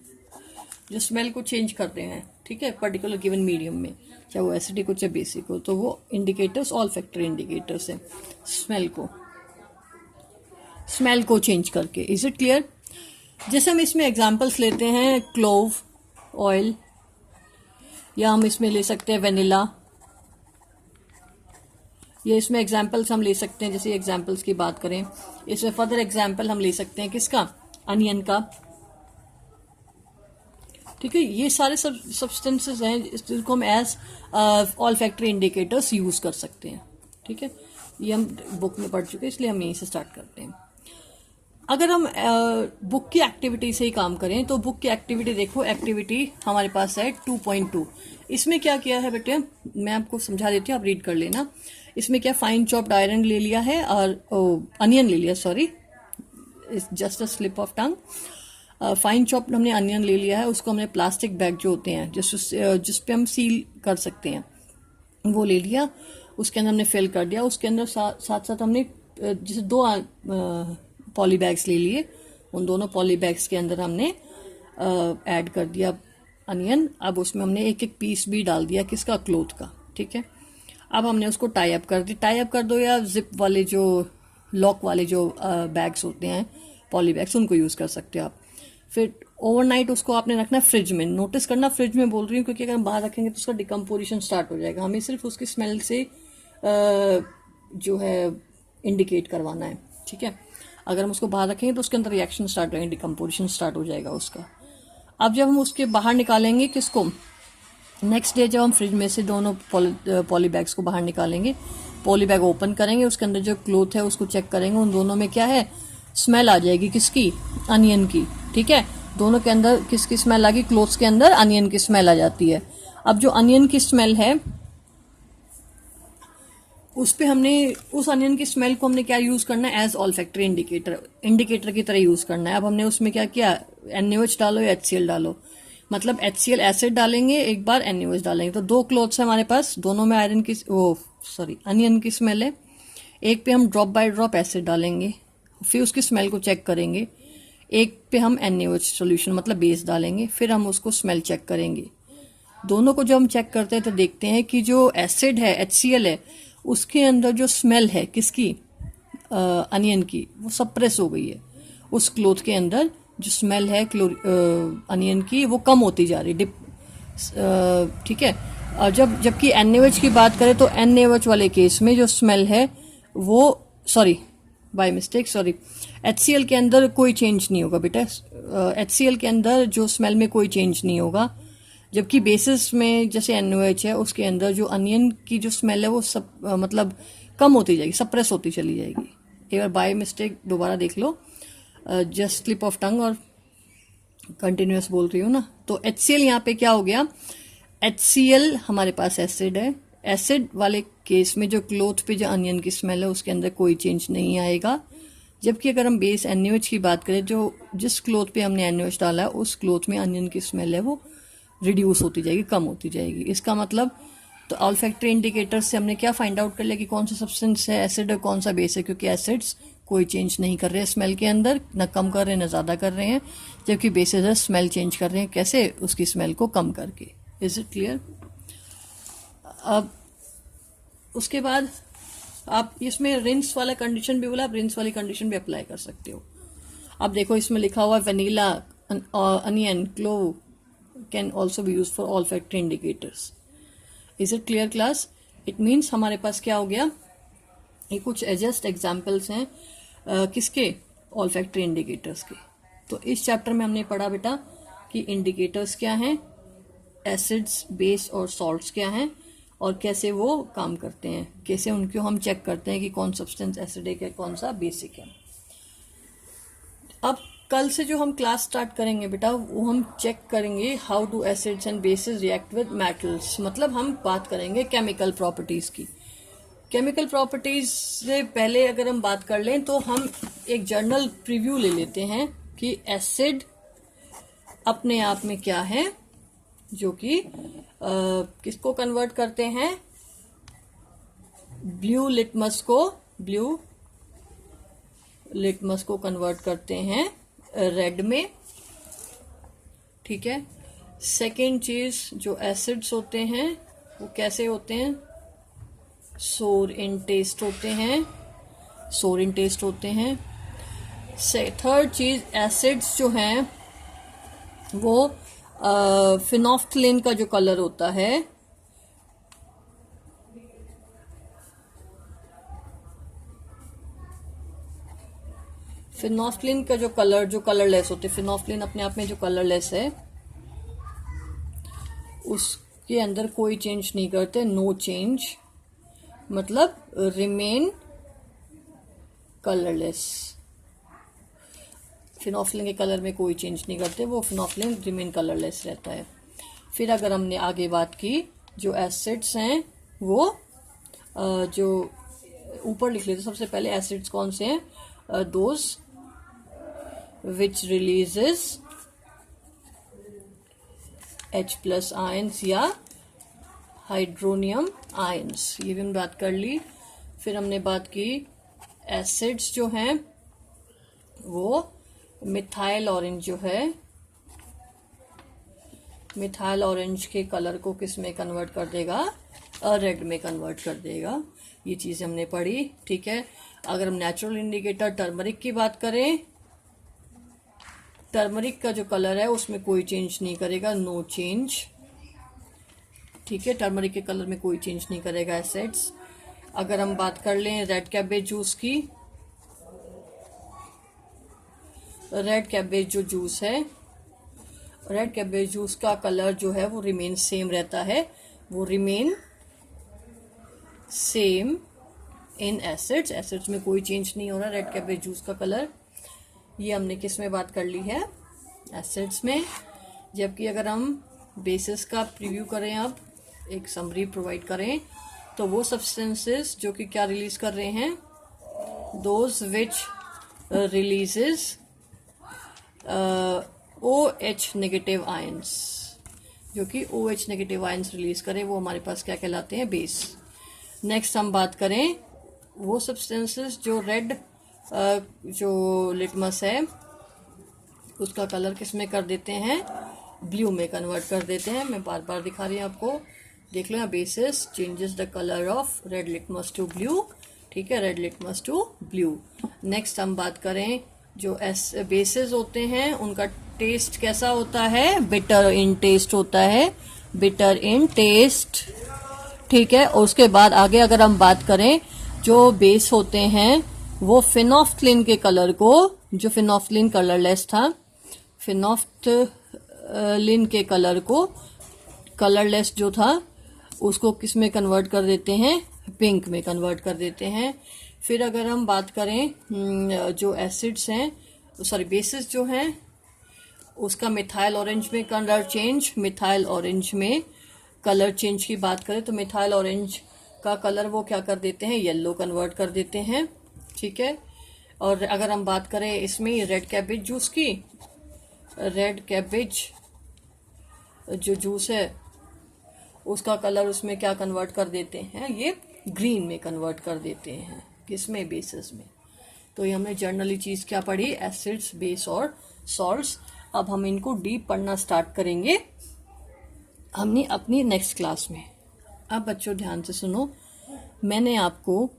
[SPEAKER 1] जो स्मेल को चेंज करते हैं, ठीक है, पर्टिकुलर गिवन मीडियम में, चाहे वो एसिडिक हो चाहे बेसिक हो, तो वो इंडिकेटर्स ऑल्फैक्टरी इंडिकेटर्स हैं, स्मेल को चेंज करके। Is it clear? जैसे हम इसमें एग्जांपल्स लेते हैं क्लोव ऑयल, या हम इसमें ले सकते हैं वेनिला, ये इसमें एग्जाम्पल्स हम ले सकते हैं। जैसे एग्जाम्पल्स की बात करें, इसमें फर्दर एग्जाम्पल हम ले सकते हैं किसका? अनियन का। ठीक है, ये सारे सब्सटेंसेस हैं जिनको हम एज ऑल्फैक्टरी इंडिकेटर्स यूज कर सकते हैं। ठीक है, ये हम बुक में पढ़ चुके हैं, इसलिए हम यहीं से स्टार्ट करते हैं। अगर हम बुक की एक्टिविटी से ही काम करें तो बुक की एक्टिविटी देखो, एक्टिविटी हमारे पास है 2.2। इसमें क्या किया है बेटे, मैं आपको समझा देती हूँ, आप रीड कर लेना। इसमें क्या, फाइन चॉप्ड आयरन ले लिया है और अनियन ले लिया, sorry, it's just a slip of tongue. Fine chop हमने अनियन ले लिया है, उसको हमने प्लास्टिक बैग जो होते हैं जिस पे हम सील कर सकते हैं वो ले लिया, उसके अंदर हमने फिल कर दिया। उसके अंदर साथ साथ हमने जैसे 2 पॉली बैग्स ले लिए, उन दोनों पॉली बैग्स के अंदर हमने ऐड कर दिया अनियन। अब उसमें हमने एक एक पीस भी डाल दिया, किसका, क्लोथ का। ठीक है, अब हमने उसको टाई अप कर दिया। टाई अप कर दो या जिप वाले जो लॉक वाले जो बैग्स होते हैं पॉली बैग्स, उनको यूज़ कर सकते हो आप। फिर ओवरनाइट उसको आपने रखना है फ्रिज में। नोटिस करना फ्रिज में बोल रही हूँ क्योंकि अगर हम बाहर रखेंगे तो उसका डिकम्पोजिशन स्टार्ट हो जाएगा। हमें सिर्फ उसकी स्मेल से जो है इंडिकेट करवाना है। ठीक है, अगर हम उसको बाहर रखेंगे तो उसके अंदर रिएक्शन स्टार्ट हो जाएगा, डिकम्पोजिशन स्टार्ट हो जाएगा उसका। अब जब हम उसके बाहर निकालेंगे किसको, नेक्स्ट डे जब हम फ्रिज में से दोनों पॉली बैग्स को बाहर निकालेंगे, पॉली बैग ओपन करेंगे, उसके अंदर जो क्लोथ है उसको चेक करेंगे, उन दोनों में क्या है, स्मेल आ जाएगी, किसकी, अनियन की। ठीक है, दोनों के अंदर किसकी स्मेल आ गई, क्लोथ्स के अंदर अनियन की स्मेल आ जाती है। अब जो अनियन की स्मेल है उस पे हमने उस अनियन की स्मेल को हमने क्या यूज करना है, एज ऑल्फैक्टरी इंडिकेटर की तरह यूज करना है। अब हमने उसमें क्या किया, NaOH डालो या HCl डालो, मतलब HCl एसिड डालेंगे, एक बार NaOH डालेंगे। तो 2 क्लोथ्स है हमारे पास, दोनों में अनियन की स्मेल है। एक पे हम ड्रॉप बाय ड्रॉप एसिड डालेंगे, फिर उसकी स्मेल को चेक करेंगे। एक पे हम NaOH सोल्यूशन मतलब बेस डालेंगे, फिर हम उसको स्मेल चेक करेंगे। दोनों को जब हम चेक करते हैं तो देखते हैं कि जो एसिड है HCl है उसके अंदर जो स्मेल है किसकी, अनियन की, वो सप्रेस हो गई है। उस क्लोथ के अंदर जो स्मेल है अनियन की वो कम होती जा रही ठीक है। और जबकि NaOH की बात करें तो NaOH वाले केस में जो स्मेल है वो बाय मिस्टेक HCl के अंदर कोई चेंज नहीं होगा बेटा। HCl के अंदर जो स्मेल में कोई चेंज नहीं होगा, जबकि बेसिस में जैसे NaOH है उसके अंदर जो अनियन की जो स्मेल है वो मतलब कम होती जाएगी, सप्रेस होती चली जाएगी। एक बार बाय मिस्टेक दोबारा देख लो, जस्ट स्लिप ऑफ टंग और कंटिन्यूअस बोल रही हूँ ना। तो HCl यहाँ पे क्या हो गया, HCl हमारे पास एसिड है, एसिड वाले केस में जो क्लोथ पे जो अनियन की स्मेल है उसके अंदर कोई चेंज नहीं आएगा। जबकि अगर हम बेस NaOH की बात करें, जो जिस क्लोथ पे हमने NaOH डाला है उस क्लोथ में अनियन की स्मेल है वो रिड्यूस होती जाएगी, कम होती जाएगी। इसका मतलब तो ऑल्फैक्टरी इंडिकेटर से हमने क्या फाइंड आउट कर लिया कि कौन सा सब्सटेंस है एसिड और कौन सा बेस है, क्योंकि एसिड्स कोई चेंज नहीं कर रहे हैं स्मेल के अंदर, न कम कर रहे हैं न ज़्यादा कर रहे हैं, जबकि बेसिस है स्मेल चेंज कर रहे हैं। कैसे, उसकी स्मेल को कम करके। Is it clear. अब उसके बाद आप इसमें रिंस वाला कंडीशन भी बोला, आप रिंस वाली कंडीशन भी अप्लाई कर सकते हो। अब देखो इसमें लिखा हुआ vanilla, onion, clove can also be use for olfactory indicators. Is it clear class. It means हमारे पास क्या हो गया, ये कुछ जस्ट एग्जाम्पल्स हैं किसके, ऑल्फैक्टरी इंडिकेटर्स के। तो इस चैप्टर में हमने पढ़ा बेटा कि इंडिकेटर्स क्या हैं, एसिड्स, बेस और सॉल्ट्स क्या हैं और कैसे वो काम करते हैं, कैसे उनको हम चेक करते हैं कि कौन सब्सटेंस एसिडिक है कौन सा बेसिक है। अब कल से जो हम क्लास स्टार्ट करेंगे बेटा वो हम चेक करेंगे how do acids and bases react with metals, मतलब हम बात करेंगे केमिकल प्रॉपर्टीज की। केमिकल प्रॉपर्टीज से पहले अगर हम बात कर लें तो हम एक जर्नल प्रीव्यू ले लेते हैं कि एसिड अपने आप में क्या है, जो कि किसको कन्वर्ट करते हैं, ब्लू लिटमस को कन्वर्ट करते हैं रेड में। ठीक है। सेकेंड चीज, जो एसिड्स होते हैं वो कैसे होते हैं, सोर इन टेस्ट होते हैं। थर्ड चीज, एसिड्स जो हैं वो फिनोफ्थलीन का जो कलर होता है फिनोफ्थलीन का जो कलरलेस होते हैं, फिनोफ्थलीन अपने आप में जो कलरलेस है उसके अंदर कोई चेंज नहीं करते, नो चेंज, मतलब रिमेन कलरलेस। फिनोफ्थलीन के कलर में कोई चेंज नहीं करते, वो फिनोफ्थलीन रिमेन कलरलेस रहता है। फिर अगर हमने आगे बात की, जो एसिड्स हैं वो जो ऊपर लिख लेते, सबसे पहले एसिड्स कौन से हैं, those which releases H+ ions या हाइड्रोनियम आयंस, ये भी हमने बात कर ली। फिर हमने बात की एसिड्स जो हैं वो मिथाइल ऑरेंज जो है, मिथाइल ऑरेंज के कलर को किस में कन्वर्ट कर देगा, रेड में कन्वर्ट कर देगा। ये चीज़ हमने पढ़ी, ठीक है। अगर हम नेचुरल इंडिकेटर टर्मरिक की बात करें, टर्मरिक का जो कलर है उसमें कोई चेंज नहीं करेगा, नो चेंज, ठीक है। टर्मरिक के कलर में कोई चेंज नहीं करेगा एसिड्स। अगर हम बात कर लें रेड कैबेज जूस की, रेड कैबेज जो जूस है, रेड कैबेज जूस का कलर जो है वो रिमेन सेम रहता है, वो remain same in acids, acids में कोई चेंज नहीं हो रहा रेड कैबेज जूस का कलर। ये हमने किस में बात कर ली है, एसिड्स में। जबकि अगर हम बेसिस का प्रीव्यू करें, अब एक समरी प्रोवाइड करें, तो वो सब्सटेंसेस जो कि क्या रिलीज कर रहे हैं, those which releases OH negative ions, जो कि OH नेगेटिव आयंस रिलीज करें, वो हमारे पास क्या कहलाते हैं, बेस। नेक्स्ट हम बात करें वो सब्सटेंसेस जो रेड जो लिटमस है उसका कलर किस में कर देते हैं, ब्लू में कन्वर्ट कर देते हैं। मैं बार बार दिखा रही हूँ आपको, देख लो यहाँ, basis changes the colour of red litmus to blue, ठीक है, red litmus to blue. Next हम बात करें जो बेसिस होते हैं उनका टेस्ट कैसा होता है, बिटर इन टेस्ट होता है, बिटर इन टेस्ट, ठीक है। और उसके बाद आगे अगर हम बात करें जो बेस होते हैं वो फिनोफ्थलीन के कलर को, जो फिनोफ्थलीन कलरलेस था, फिनोफ्थलीन के कलर को, कलरलेस जो था उसको किस में कन्वर्ट कर देते हैं, पिंक में कन्वर्ट कर देते हैं। फिर अगर हम बात करें जो एसिड्स हैं, सॉरी बेसिस जो हैं, उसका मिथाइल ऑरेंज में कलर चेंज, मिथाइल ऑरेंज में कलर चेंज की बात करें तो मिथाइल ऑरेंज का कलर वो क्या कर देते हैं, येलो कन्वर्ट कर देते हैं, ठीक है। और अगर हम बात करें इसमें रेड कैबेज जूस की, रेड कैबेज जो जूस है उसका कलर उसमें क्या कन्वर्ट कर देते हैं, ये ग्रीन में कन्वर्ट कर देते हैं, किसमें, बेसिस में। तो ये हमने जनरली चीज क्या पढ़ी, एसिड्स, बेस और सॉल्ट्स। अब हम इनको डीप पढ़ना स्टार्ट करेंगे हमने अपनी नेक्स्ट क्लास में। अब बच्चों ध्यान से सुनो, मैंने आपको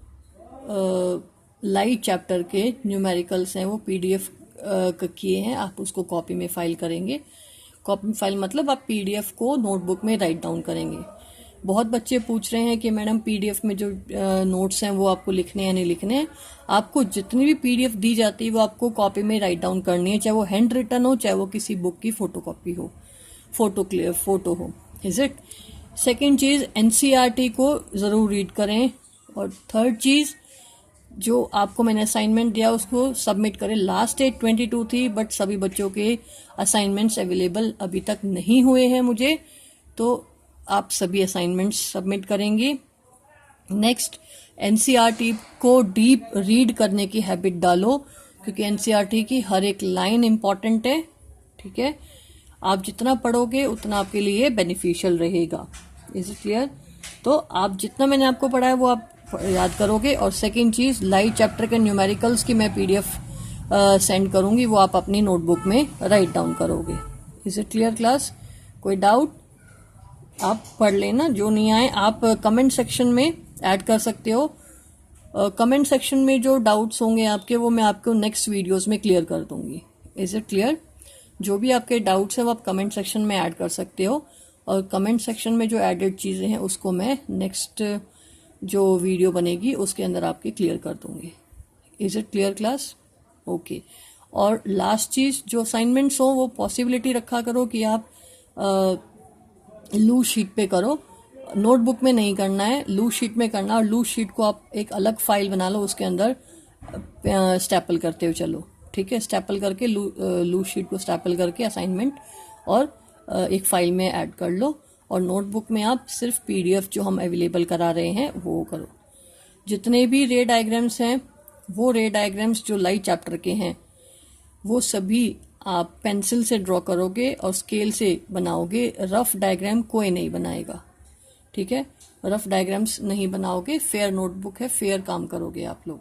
[SPEAKER 1] लाइट चैप्टर के न्यूमेरिकल्स हैं वो PDF किए हैं, आप उसको कॉपी में फाइल करेंगे। कॉपी फाइल मतलब आप PDF को नोटबुक में राइट डाउन करेंगे। बहुत बच्चे पूछ रहे हैं कि मैडम PDF में जो नोट्स हैं वो आपको लिखने हैं नहीं लिखने हैं। आपको जितनी भी PDF दी जाती है वो आपको कॉपी में राइट डाउन करनी है, चाहे वो हैंड रिटन हो, चाहे वो किसी बुक की फोटोकॉपी हो, फोटो हो, इज इट। सेकेंड चीज, NCERT को जरूर रीड करें। और थर्ड चीज, जो आपको मैंने असाइनमेंट दिया उसको सबमिट करें। लास्ट डेट 22 थी, बट सभी बच्चों के असाइनमेंट्स अवेलेबल अभी तक नहीं हुए हैं मुझे, तो आप सभी असाइनमेंट्स सबमिट करेंगे। नेक्स्ट, NCERT को डीप रीड करने की हैबिट डालो, क्योंकि NCERT की हर एक लाइन इम्पॉर्टेंट है, ठीक है। आप जितना पढ़ोगे उतना आपके लिए बेनिफिशियल रहेगा, इज इट क्लियर। तो आप जितना मैंने आपको पढ़ाया वो आप याद करोगे। और सेकंड चीज, लाइट चैप्टर के न्यूमेरिकल्स की मैं PDF सेंड करूंगी, वो आप अपनी नोटबुक में राइट डाउन करोगे। Is it clear class? कोई डाउट आप पढ़ लेना, जो नहीं आए आप कमेंट सेक्शन में ऐड कर सकते हो। कमेंट सेक्शन में जो डाउट्स होंगे आपके वो मैं आपको नेक्स्ट वीडियोस में क्लियर कर दूंगी। Is it clear? जो भी आपके डाउट्स हैं वो आप कमेंट सेक्शन में ऐड कर सकते हो, और कमेंट सेक्शन में जो एडेड चीज़ें हैं उसको मैं नेक्स्ट जो वीडियो बनेगी उसके अंदर आपके क्लियर कर दूंगी। Is it clear class? Okay. और लास्ट चीज़, जो असाइनमेंट्स हो वो पॉसिबिलिटी रखा करो कि आप लूज शीट पे करो, नोटबुक में नहीं करना है, लूज शीट में करना। और लूज शीट को आप एक अलग फाइल बना लो, उसके अंदर स्टेपल करते हुए चलो, ठीक है। स्टेपल करके लूज शीट को स्टेपल करके असाइनमेंट और एक फाइल में ऐड कर लो। और नोटबुक में आप सिर्फ PDF जो हम अवेलेबल करा रहे हैं वो करो। जितने भी रे डायग्राम्स हैं वो रे डायग्राम्स जो लाइट चैप्टर के हैं वो सभी आप पेंसिल से ड्रॉ करोगे और स्केल से बनाओगे, रफ डायग्राम कोई नहीं बनाएगा, ठीक है। रफ डायग्राम्स नहीं बनाओगे, फेयर नोटबुक है, फेयर काम करोगे आप लोग।